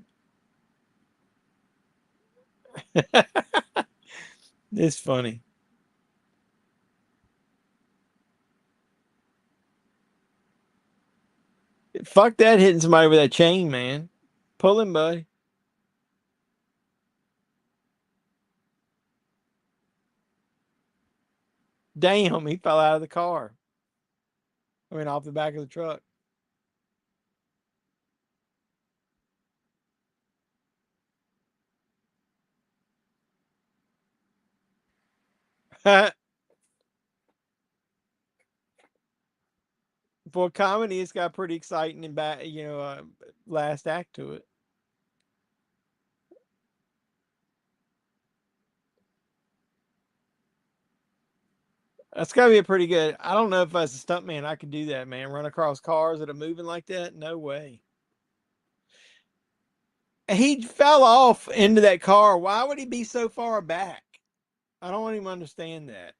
It's funny. Fuck that hitting somebody with that chain, man. Pull him, buddy. Damn, he fell out of the car. I mean, off the back of the truck. For comedy, it's got pretty exciting and last act to it. That's gotta be a pretty good. I don't know if as a stuntman I could do that, man. Run across cars that are moving like that. No way. He fell off into that car. Why would he be so far back? I don't even understand that.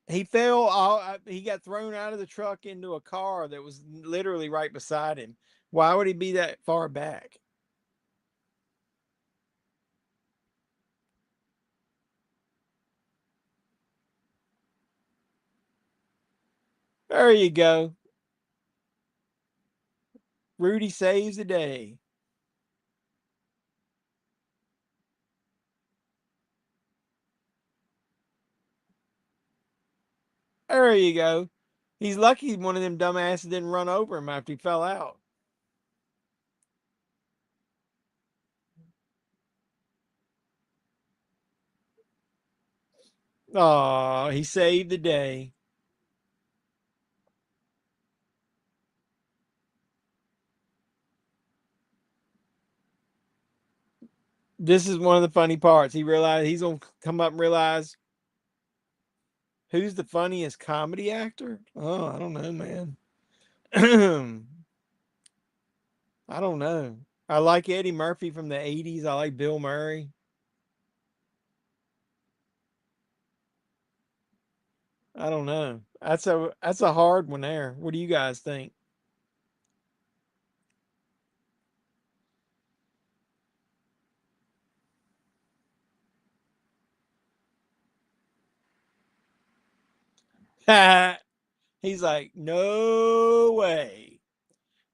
He fell. He got thrown out of the truck into a car that was literally right beside him. Why would he be that far back? There you go. Rudy saves the day. There you go. He's lucky one of them dumbasses didn't run over him after he fell out. Oh, he saved the day. This is one of the funny parts. He realized he's gonna come up and realize who's the funniest comedy actor. Oh, I don't know, man. I don't know. I like Eddie Murphy from the 80s. I like Bill Murray. I don't know. That's a hard one there. What do you guys think? He's like, no way.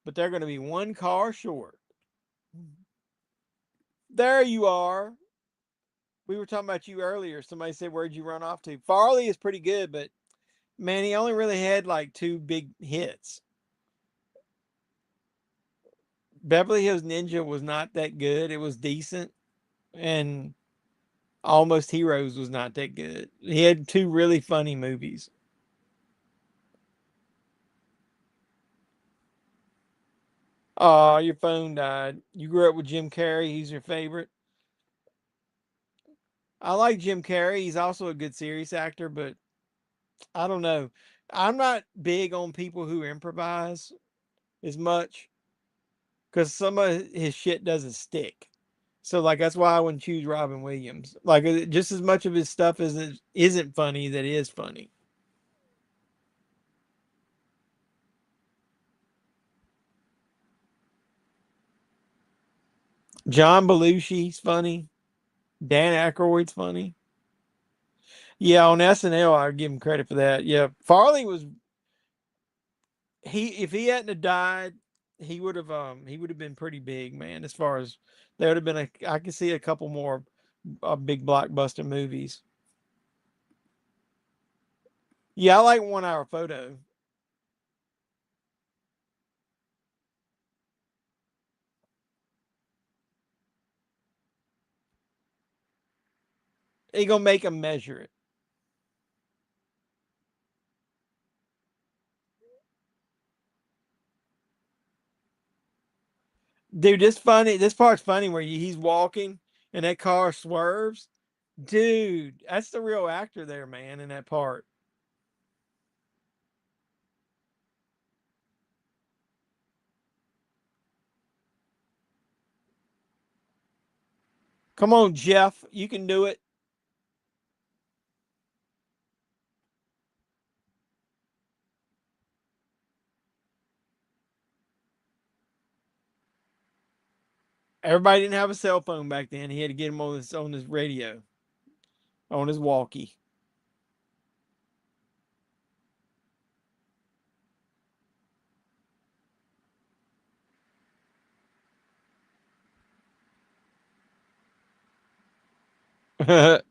But they're going to be one car short. There you are. We were talking about you earlier. Somebody said, where'd you run off to? Farley is pretty good, but man, he only really had like two big hits. Beverly Hills Ninja was not that good. It was decent, and Almost Heroes was not that good. He had two really funny movies. Oh, your phone died. You grew up with Jim Carrey. He's your favorite. I like Jim Carrey. He's also a good serious actor, but I don't know. I'm not big on people who improvise as much because some of his shit doesn't stick. So like that's why I wouldn't choose Robin Williams. Like just as much of his stuff isn't funny that is funny. John Belushi's funny. Dan Aykroyd's funny. Yeah, on SNL, I give him credit for that. Yeah, Farley was he if he hadn't have died, he would have been pretty big, man. As far as there would have been I could see a couple more big blockbuster movies. Yeah, I like 1 Hour Photo. They gonna make them measure it, dude. This part's funny where he's walking and that car swerves, dude. That's the real actor there, man. In that part. Come on, Jeff, you can do it. Everybody didn't have a cell phone back then. He had to get him on his radio, on his walkie. Is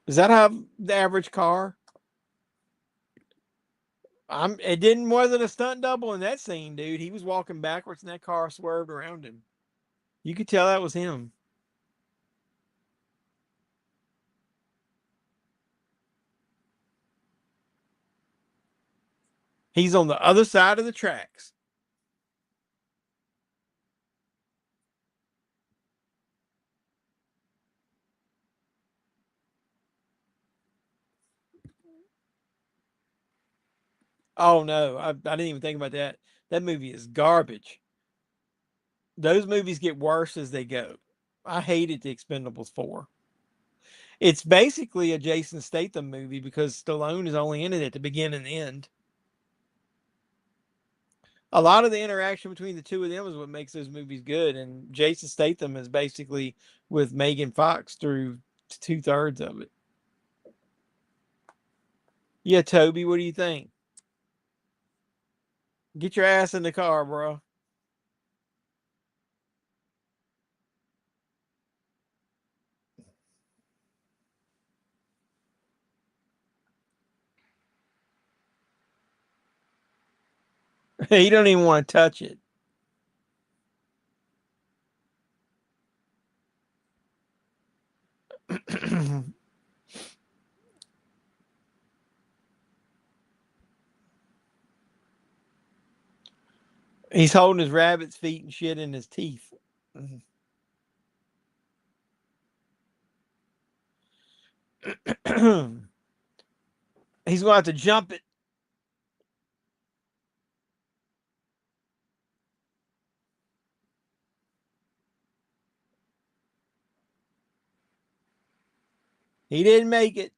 that how the average car? It didn't wasn't a stunt double in that scene, dude. He was walking backwards and that car swerved around him. You could tell that was him. He's on the other side of the tracks. Oh no, I didn't even think about that. That movie is garbage. Those movies get worse as they go. I hated the Expendables 4. It's basically a Jason Statham movie because Stallone is only in it at the beginning and end. A lot of the interaction between the two of them is what makes those movies good. And Jason Statham is basically with Megan Fox through 2/3 of it. Yeah, Toby, what do you think? Get your ass in the car, bro. He don't even want to touch it. He's holding his rabbit's feet and shit in his teeth. He's going to have to jump it. He didn't make it.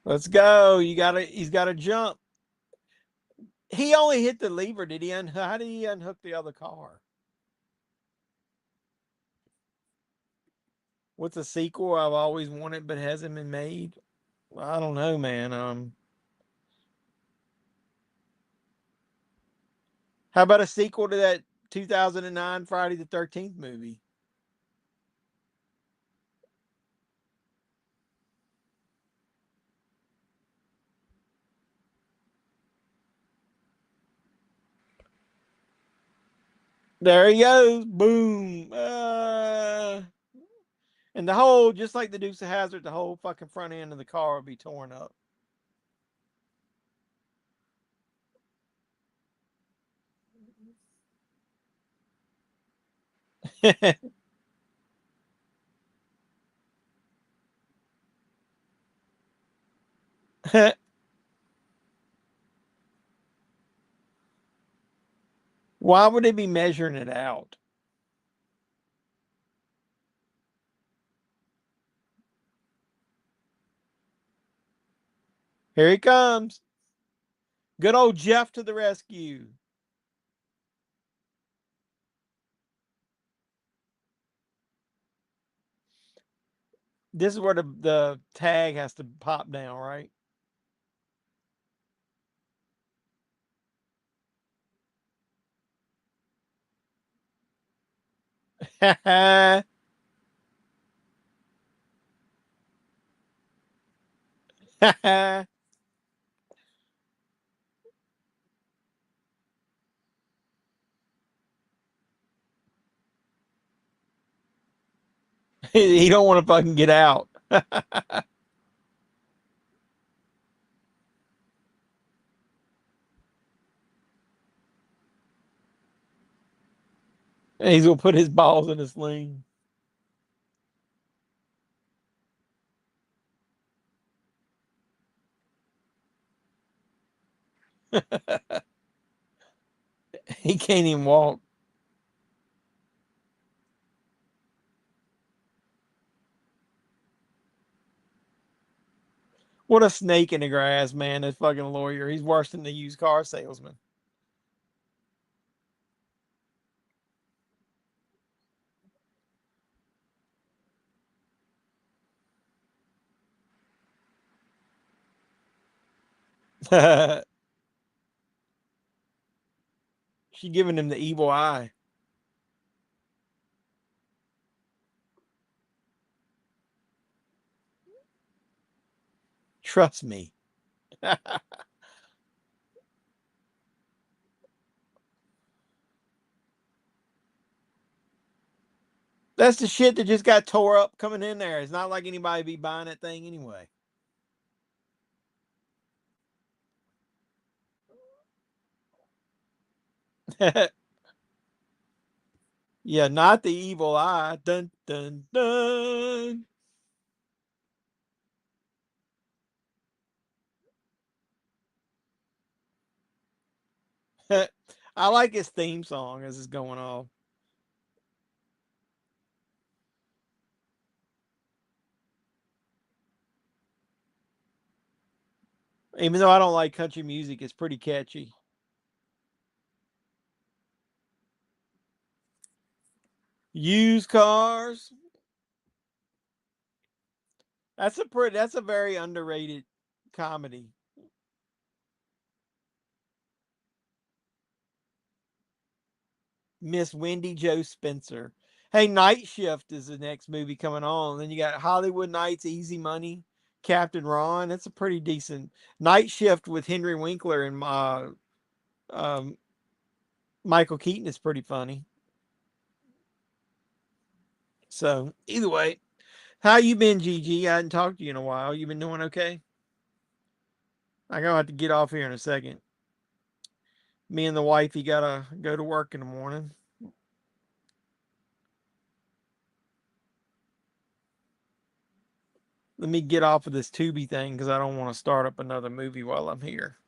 Let's go. He's got to jump. He only hit the lever. How did he unhook the other car? What's a sequel I've always wanted but hasn't been made? I don't know, man. How about a sequel to that 2009 Friday the 13th movie? There he goes. Boom. And the whole, just like the Dukes of Hazzard, the whole fucking front end of the car would be torn up. Why would they be measuring it out? Here he comes. Good old Jeff to the rescue. This is where the tag has to pop down, right? He don't want to fucking get out. And he's gonna put his balls in a sling. He can't even walk. What a snake in the grass, man. This fucking lawyer. He's worse than the used car salesman. She giving him the evil eye. Trust me. That's the shit that just got tore up coming in there. It's not like anybody be buying that thing anyway. Yeah, not the evil eye. Dun dun dun. I like his theme song as it's going off. Even though I don't like country music, it's pretty catchy. Used cars. That's a very underrated comedy. Miss Wendy Joe Spencer. Hey, Night Shift is the next movie coming on. Then you got Hollywood Nights, Easy Money, Captain Ron. That's a pretty decent Night Shift with Henry Winkler and um, Michael Keaton is pretty funny. So either way, how you been, Gigi? I hadn't talked to you in a while. You been doing okay? I'm gonna have to get off here in a second. Me and the wifey gotta go to work in the morning. Let me get off of this Tubi thing because I don't want to start up another movie while I'm here.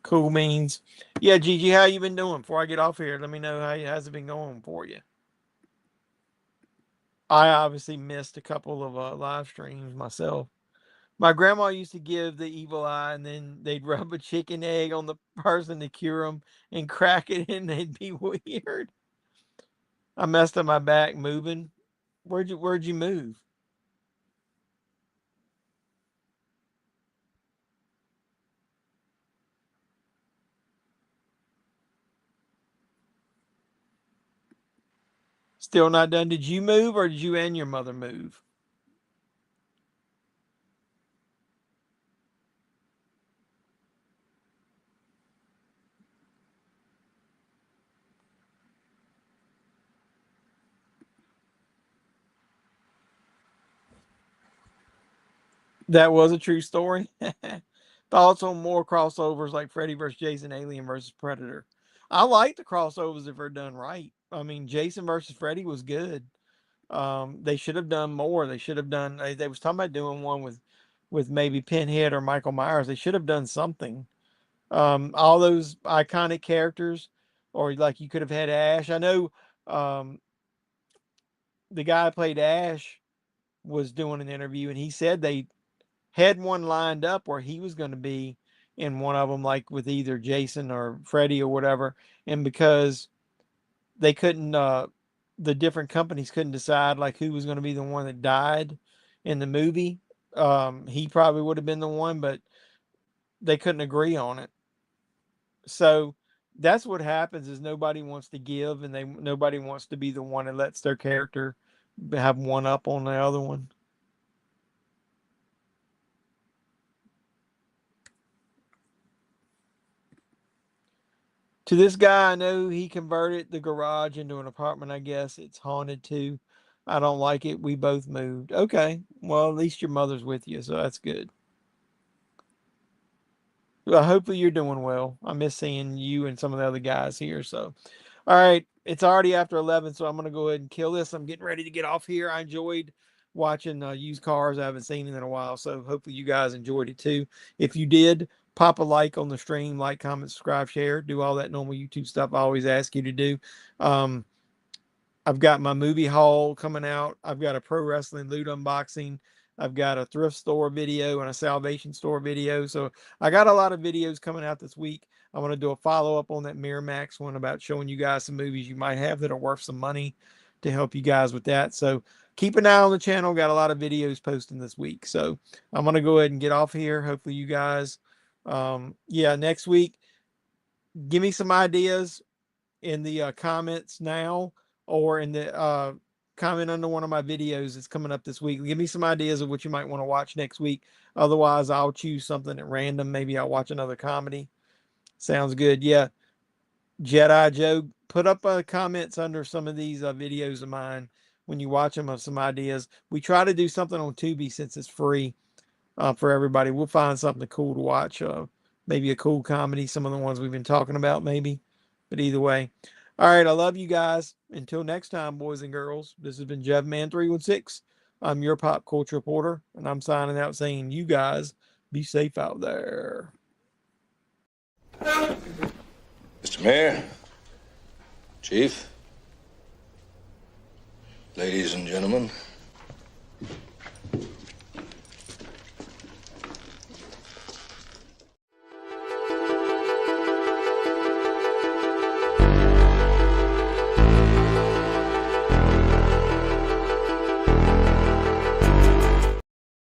Cool means. Yeah, Gigi, how you been doing? Before I get off here, let me know how's it been going for you. I obviously missed a couple of live streams myself. My grandma used to give the evil eye, and then they'd rub a chicken egg on the person to cure them and crack it, and they'd be weird. I messed up my back moving. Where'd you move? Still not done. Did you move or did you and your mother move? That was a true story. Thoughts on more crossovers like Freddy vs. Jason, Alien vs. Predator? I like the crossovers if they're done right. I mean, Jason versus Freddy was good. They should have done more. They should have done. They was talking about doing one with maybe Pinhead or Michael Myers. They should have done something. All those iconic characters, or like you could have had Ash. I know um, the guy who played Ash was doing an interview, and he said they had one lined up where he was going to be in one of them, like with either Jason or Freddy or whatever. And because they couldn't, the different companies couldn't decide like who was going to be the one that died in the movie. He probably would have been the one, but they couldn't agree on it. So that's what happens is nobody wants to give, and nobody wants to be the one that lets their character have one up on the other one. To this guy, I know he converted the garage into an apartment. I guess it's haunted too. I don't like it. We both moved. Okay. Well, at least your mother's with you, so that's good. Well, hopefully you're doing well. I miss seeing you and some of the other guys here. So, all right. It's already after 11, so I'm going to go ahead and kill this. I'm getting ready to get off here. I enjoyed watching used cars. I haven't seen it in a while, so hopefully you guys enjoyed it too. If you did, pop a like on the stream, like, comment, subscribe, share, do all that normal YouTube stuff I always ask you to do. I've got my movie haul coming out. I've got a pro wrestling loot unboxing. I've got a thrift store video and a Salvation store video. So I got a lot of videos coming out this week. I want to do a follow-up on that Miramax one about showing you guys some movies you might have that are worth some money to help you guys with that. So keep an eye on the channel. Got a lot of videos posting this week. So I'm going to go ahead and get off here. Hopefully you guys, next week, give me some ideas in the comments now, or in the comment under one of my videos that's coming up this week. Give me some ideas of what you might want to watch next week. Otherwise, I'll choose something at random. Maybe I'll watch another comedy. Sounds good. Yeah. Jedi Joe, put up comments under some of these videos of mine when you watch them of some ideas. We try to do something on Tubi since it's free for everybody. We'll find something cool to watch. Maybe a cool comedy, some of the ones we've been talking about, maybe. But either way. All right, I love you guys. Until next time, boys and girls, this has been JEFFMAN316. I'm your pop culture reporter, and I'm signing out saying you guys be safe out there. Mr. Mayor, Chief, ladies and gentlemen.